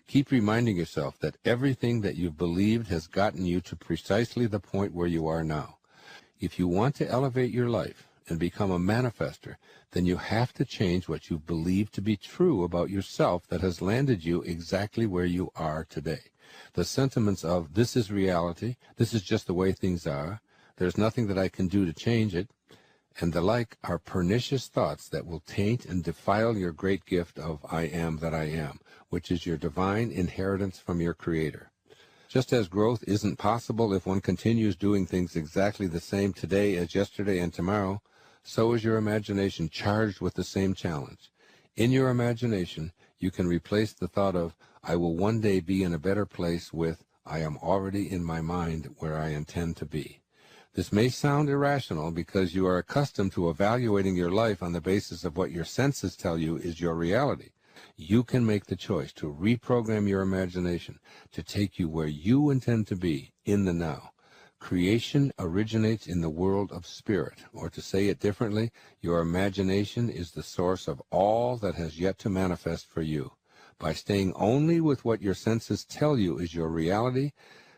Keep reminding yourself that everything that you've believed has gotten you to precisely the point where you are now. If you want to elevate your life, and become a manifester, then you have to change what you believe to be true about yourself that has landed you exactly where you are today. The sentiments of, this is reality, this is just the way things are, there's nothing that I can do to change it, and the like are pernicious thoughts that will taint and defile your great gift of I am that I am, which is your divine inheritance from your Creator. Just as growth isn't possible if one continues doing things exactly the same today as yesterday and tomorrow, so is your imagination charged with the same challenge. In your imagination, you can replace the thought of, I will one day be in a better place with, I am already in my mind where I intend to be. This may sound irrational because you are accustomed to evaluating your life on the basis of what your senses tell you is your reality. You can make the choice to reprogram your imagination to take you where you intend to be in the now. Creation originates in the world of spirit, or to say it differently, your imagination is the source of all that has yet to manifest for you. By staying only with what your senses tell you is your reality,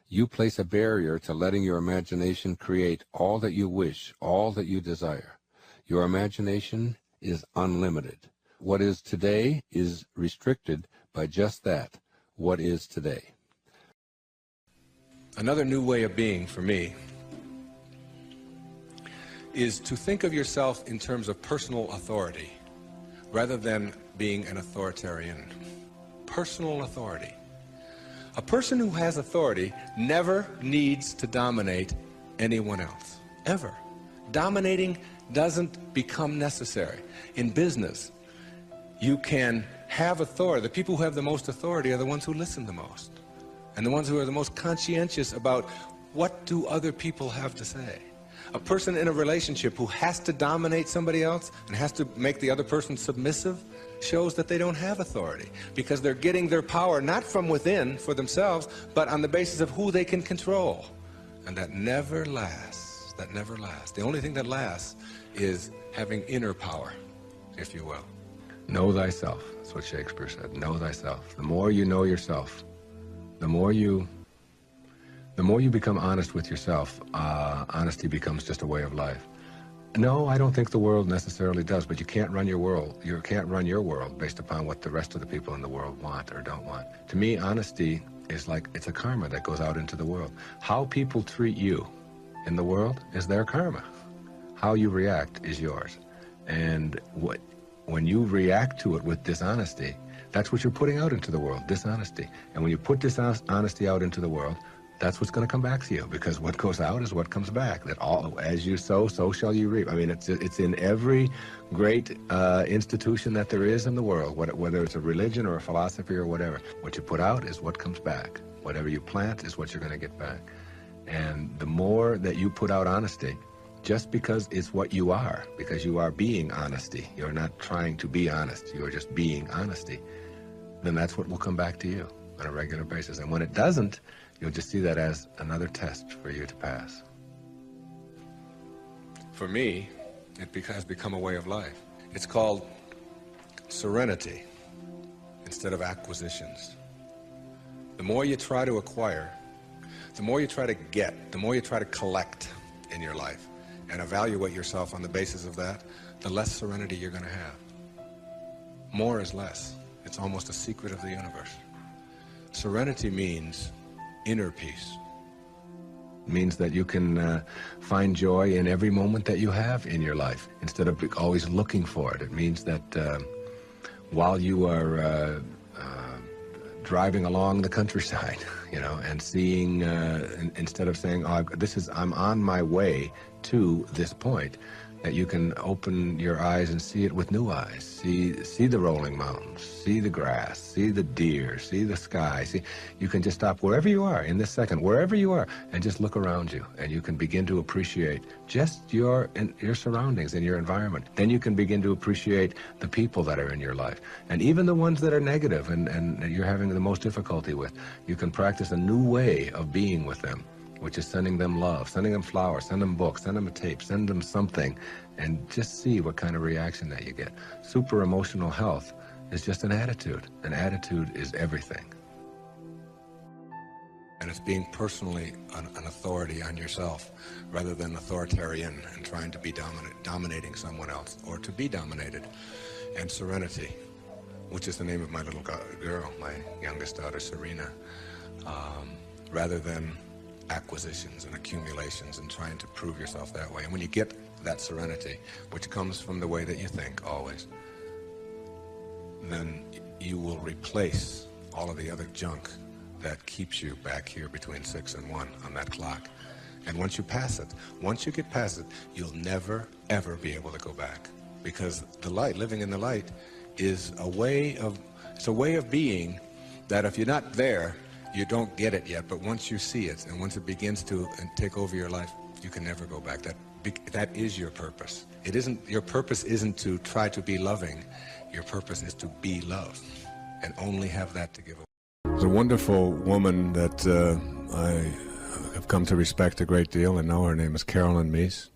you place a barrier to letting your imagination create all that you wish, all that you desire. Your imagination is unlimited. What is today is restricted by just that, what is today. Another new way of being for me is to think of yourself in terms of personal authority rather than being an authoritarian. Personal authority. A person who has authority never needs to dominate anyone else, ever. Dominating doesn't become necessary. In business, you can have authority. The people who have the most authority are the ones who listen the most, and the ones who are the most conscientious about what do other people have to say. A person in a relationship who has to dominate somebody else and has to make the other person submissive shows that they don't have authority, because they're getting their power not from within for themselves, but on the basis of who they can control. And that never lasts. That never lasts. The only thing that lasts is having inner power, if you will. Know thyself. That's what Shakespeare said. Know thyself. The more you know yourself, the more you become honest with yourself, honesty becomes just a way of life. No, I don't think the world necessarily does, but you can't run your world. You can't run your world based upon what the rest of the people in the world want or don't want. To me, honesty is like, it's a karma that goes out into the world. How people treat you in the world is their karma. How you react is yours. And when you react to it with dishonesty, that's what you're putting out into the world, dishonesty. And when you put dishonesty out into the world, that's what's going to come back to you, because what goes out is what comes back. That all, as you sow, so shall you reap. I mean, it's in every great institution that there is in the world, whether it's a religion or a philosophy or whatever. What you put out is what comes back. Whatever you plant is what you're going to get back. And the more that you put out honesty, just because it's what you are, because you are being honesty, you're not trying to be honest, you're just being honesty, then that's what will come back to you on a regular basis. And when it doesn't, you'll just see that as another test for you to pass. For me, it has become a way of life. It's called serenity instead of acquisitions. The more you try to acquire, the more you try to get, the more you try to collect in your life and evaluate yourself on the basis of that, the less serenity you're going to have. More is less. It's almost a secret of the universe. Serenity means inner peace. It means that you can find joy in every moment that you have in your life instead of always looking for it. It means that while you are driving along the countryside, you know, and seeing, instead of saying, oh, I'm on my way to this point, that you can open your eyes and see it with new eyes. See the rolling mountains, see the grass, see the deer, see the sky. You can just stop wherever you are in this second, wherever you are, and just look around you, and you can begin to appreciate just your surroundings and your environment. Then you can begin to appreciate the people that are in your life, and even the ones that are negative and you're having the most difficulty with. You can practice a new way of being with them, which is sending them love, sending them flowers, send them books, send them a tape, send them something, and just see what kind of reaction that you get. Super emotional health is just an attitude. An attitude is everything. And it's being personally an authority on yourself rather than authoritarian and trying to be dominating someone else or to be dominated. And serenity, which is the name of my little girl, my youngest daughter, Serena, rather than acquisitions and accumulations and trying to prove yourself that way. And when you get that serenity, which comes from the way that you think always, then you will replace all of the other junk that keeps you back here between 6 and 1 on that clock. And once you pass it, once you get past it, you'll never, ever be able to go back. Because the light, living in the light, is a way of, it's a way of being that if you're not there, you don't get it yet. But once you see it, and once it begins to take over your life, you can never go back. That is your purpose. It isn't, your purpose isn't to try to be loving. Your purpose is to be love, and only have that to give away. There's a wonderful woman that I have come to respect a great deal and know. Her name is Carolyn Meese.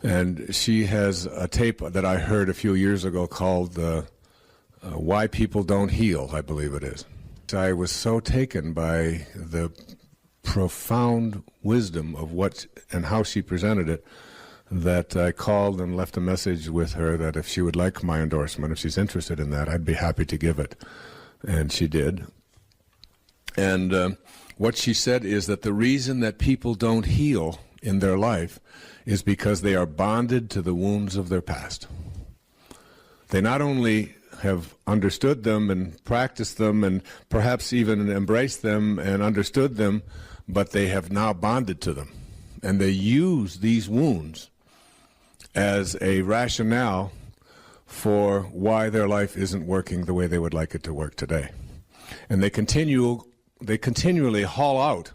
And she has a tape that I heard a few years ago called Why People Don't Heal, I believe it is. I was so taken by the profound wisdom of what and how she presented it that I called and left a message with her that if she would like my endorsement, if she's interested in that, I'd be happy to give it. And she did. And what she said is that the reason that people don't heal in their life is because they are bonded to the wounds of their past. They not only have understood them and practiced them and perhaps even embraced them and understood them, but they have now bonded to them. And they use these wounds as a rationale for why their life isn't working the way they would like it to work today. And they continually haul out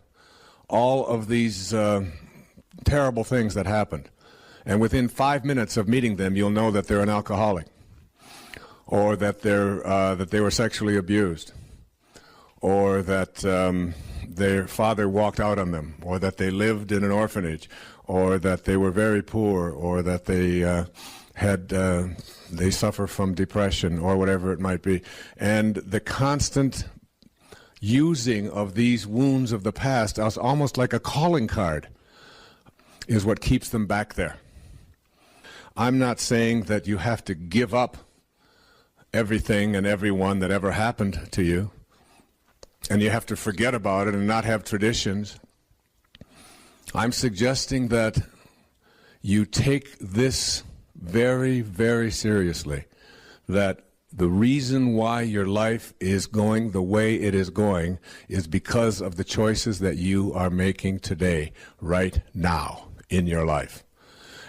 all of these terrible things that happened. And within 5 minutes of meeting them, you'll know that they're an alcoholic, or that they were sexually abused, or that their father walked out on them, or that they lived in an orphanage, or that they were very poor, or that they suffer from depression, or whatever it might be. And the constant using of these wounds of the past as almost like a calling card is what keeps them back there. I'm not saying that you have to give up everything and everyone that ever happened to you, and you have to forget about it and not have traditions. I'm suggesting that you take this very, very seriously, that the reason why your life is going the way it is going is because of the choices that you are making today, right now in your life.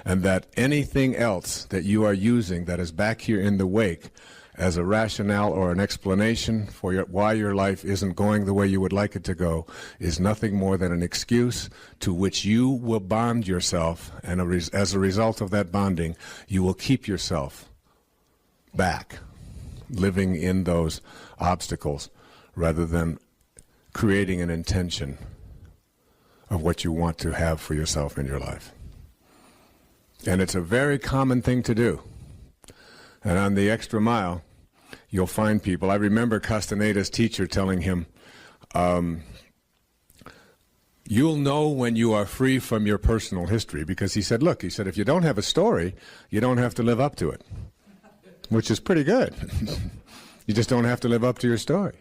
And that anything else that you are using that is back here in the wake as a rationale or an explanation for why your life isn't going the way you would like it to go is nothing more than an excuse to which you will bond yourself, and as a result of that bonding, you will keep yourself back, living in those obstacles, rather than creating an intention of what you want to have for yourself in your life. And it's a very common thing to do. And on the extra mile, you'll find people. I remember Castaneda's teacher telling him, you'll know when you are free from your personal history, because he said, look, he said, if you don't have a story, you don't have to live up to it, which is pretty good. You just don't have to live up to your story.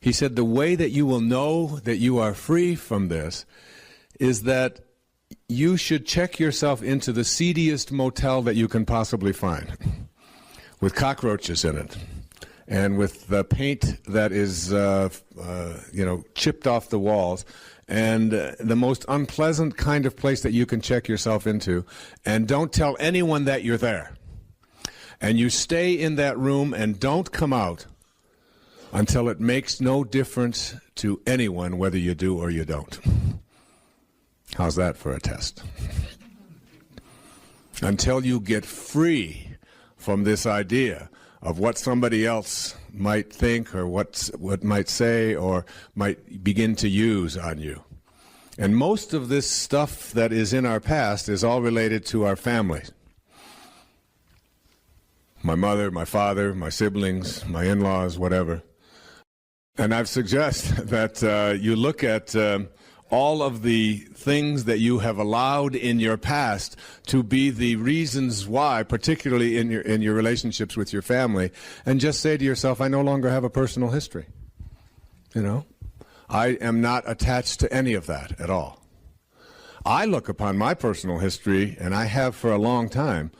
He said the way that you will know that you are free from this is that you should check yourself into the seediest motel that you can possibly find, with cockroaches in it, and with the paint that is, chipped off the walls, and the most unpleasant kind of place that you can check yourself into, and don't tell anyone that you're there. And you stay in that room and don't come out until it makes no difference to anyone whether you do or you don't. How's that for a test? Until you get free from this idea of what somebody else might think or what might say or might begin to use on you. And most of this stuff that is in our past is all related to our families. My mother, my father, my siblings, my in-laws, whatever. And I've suggested that you look at all of the things that you have allowed in your past to be the reasons why, particularly in your relationships with your family, and just say to yourself, I no longer have a personal history. You know, I am not attached to any of that at all. I look upon my personal history, and I have for a long time,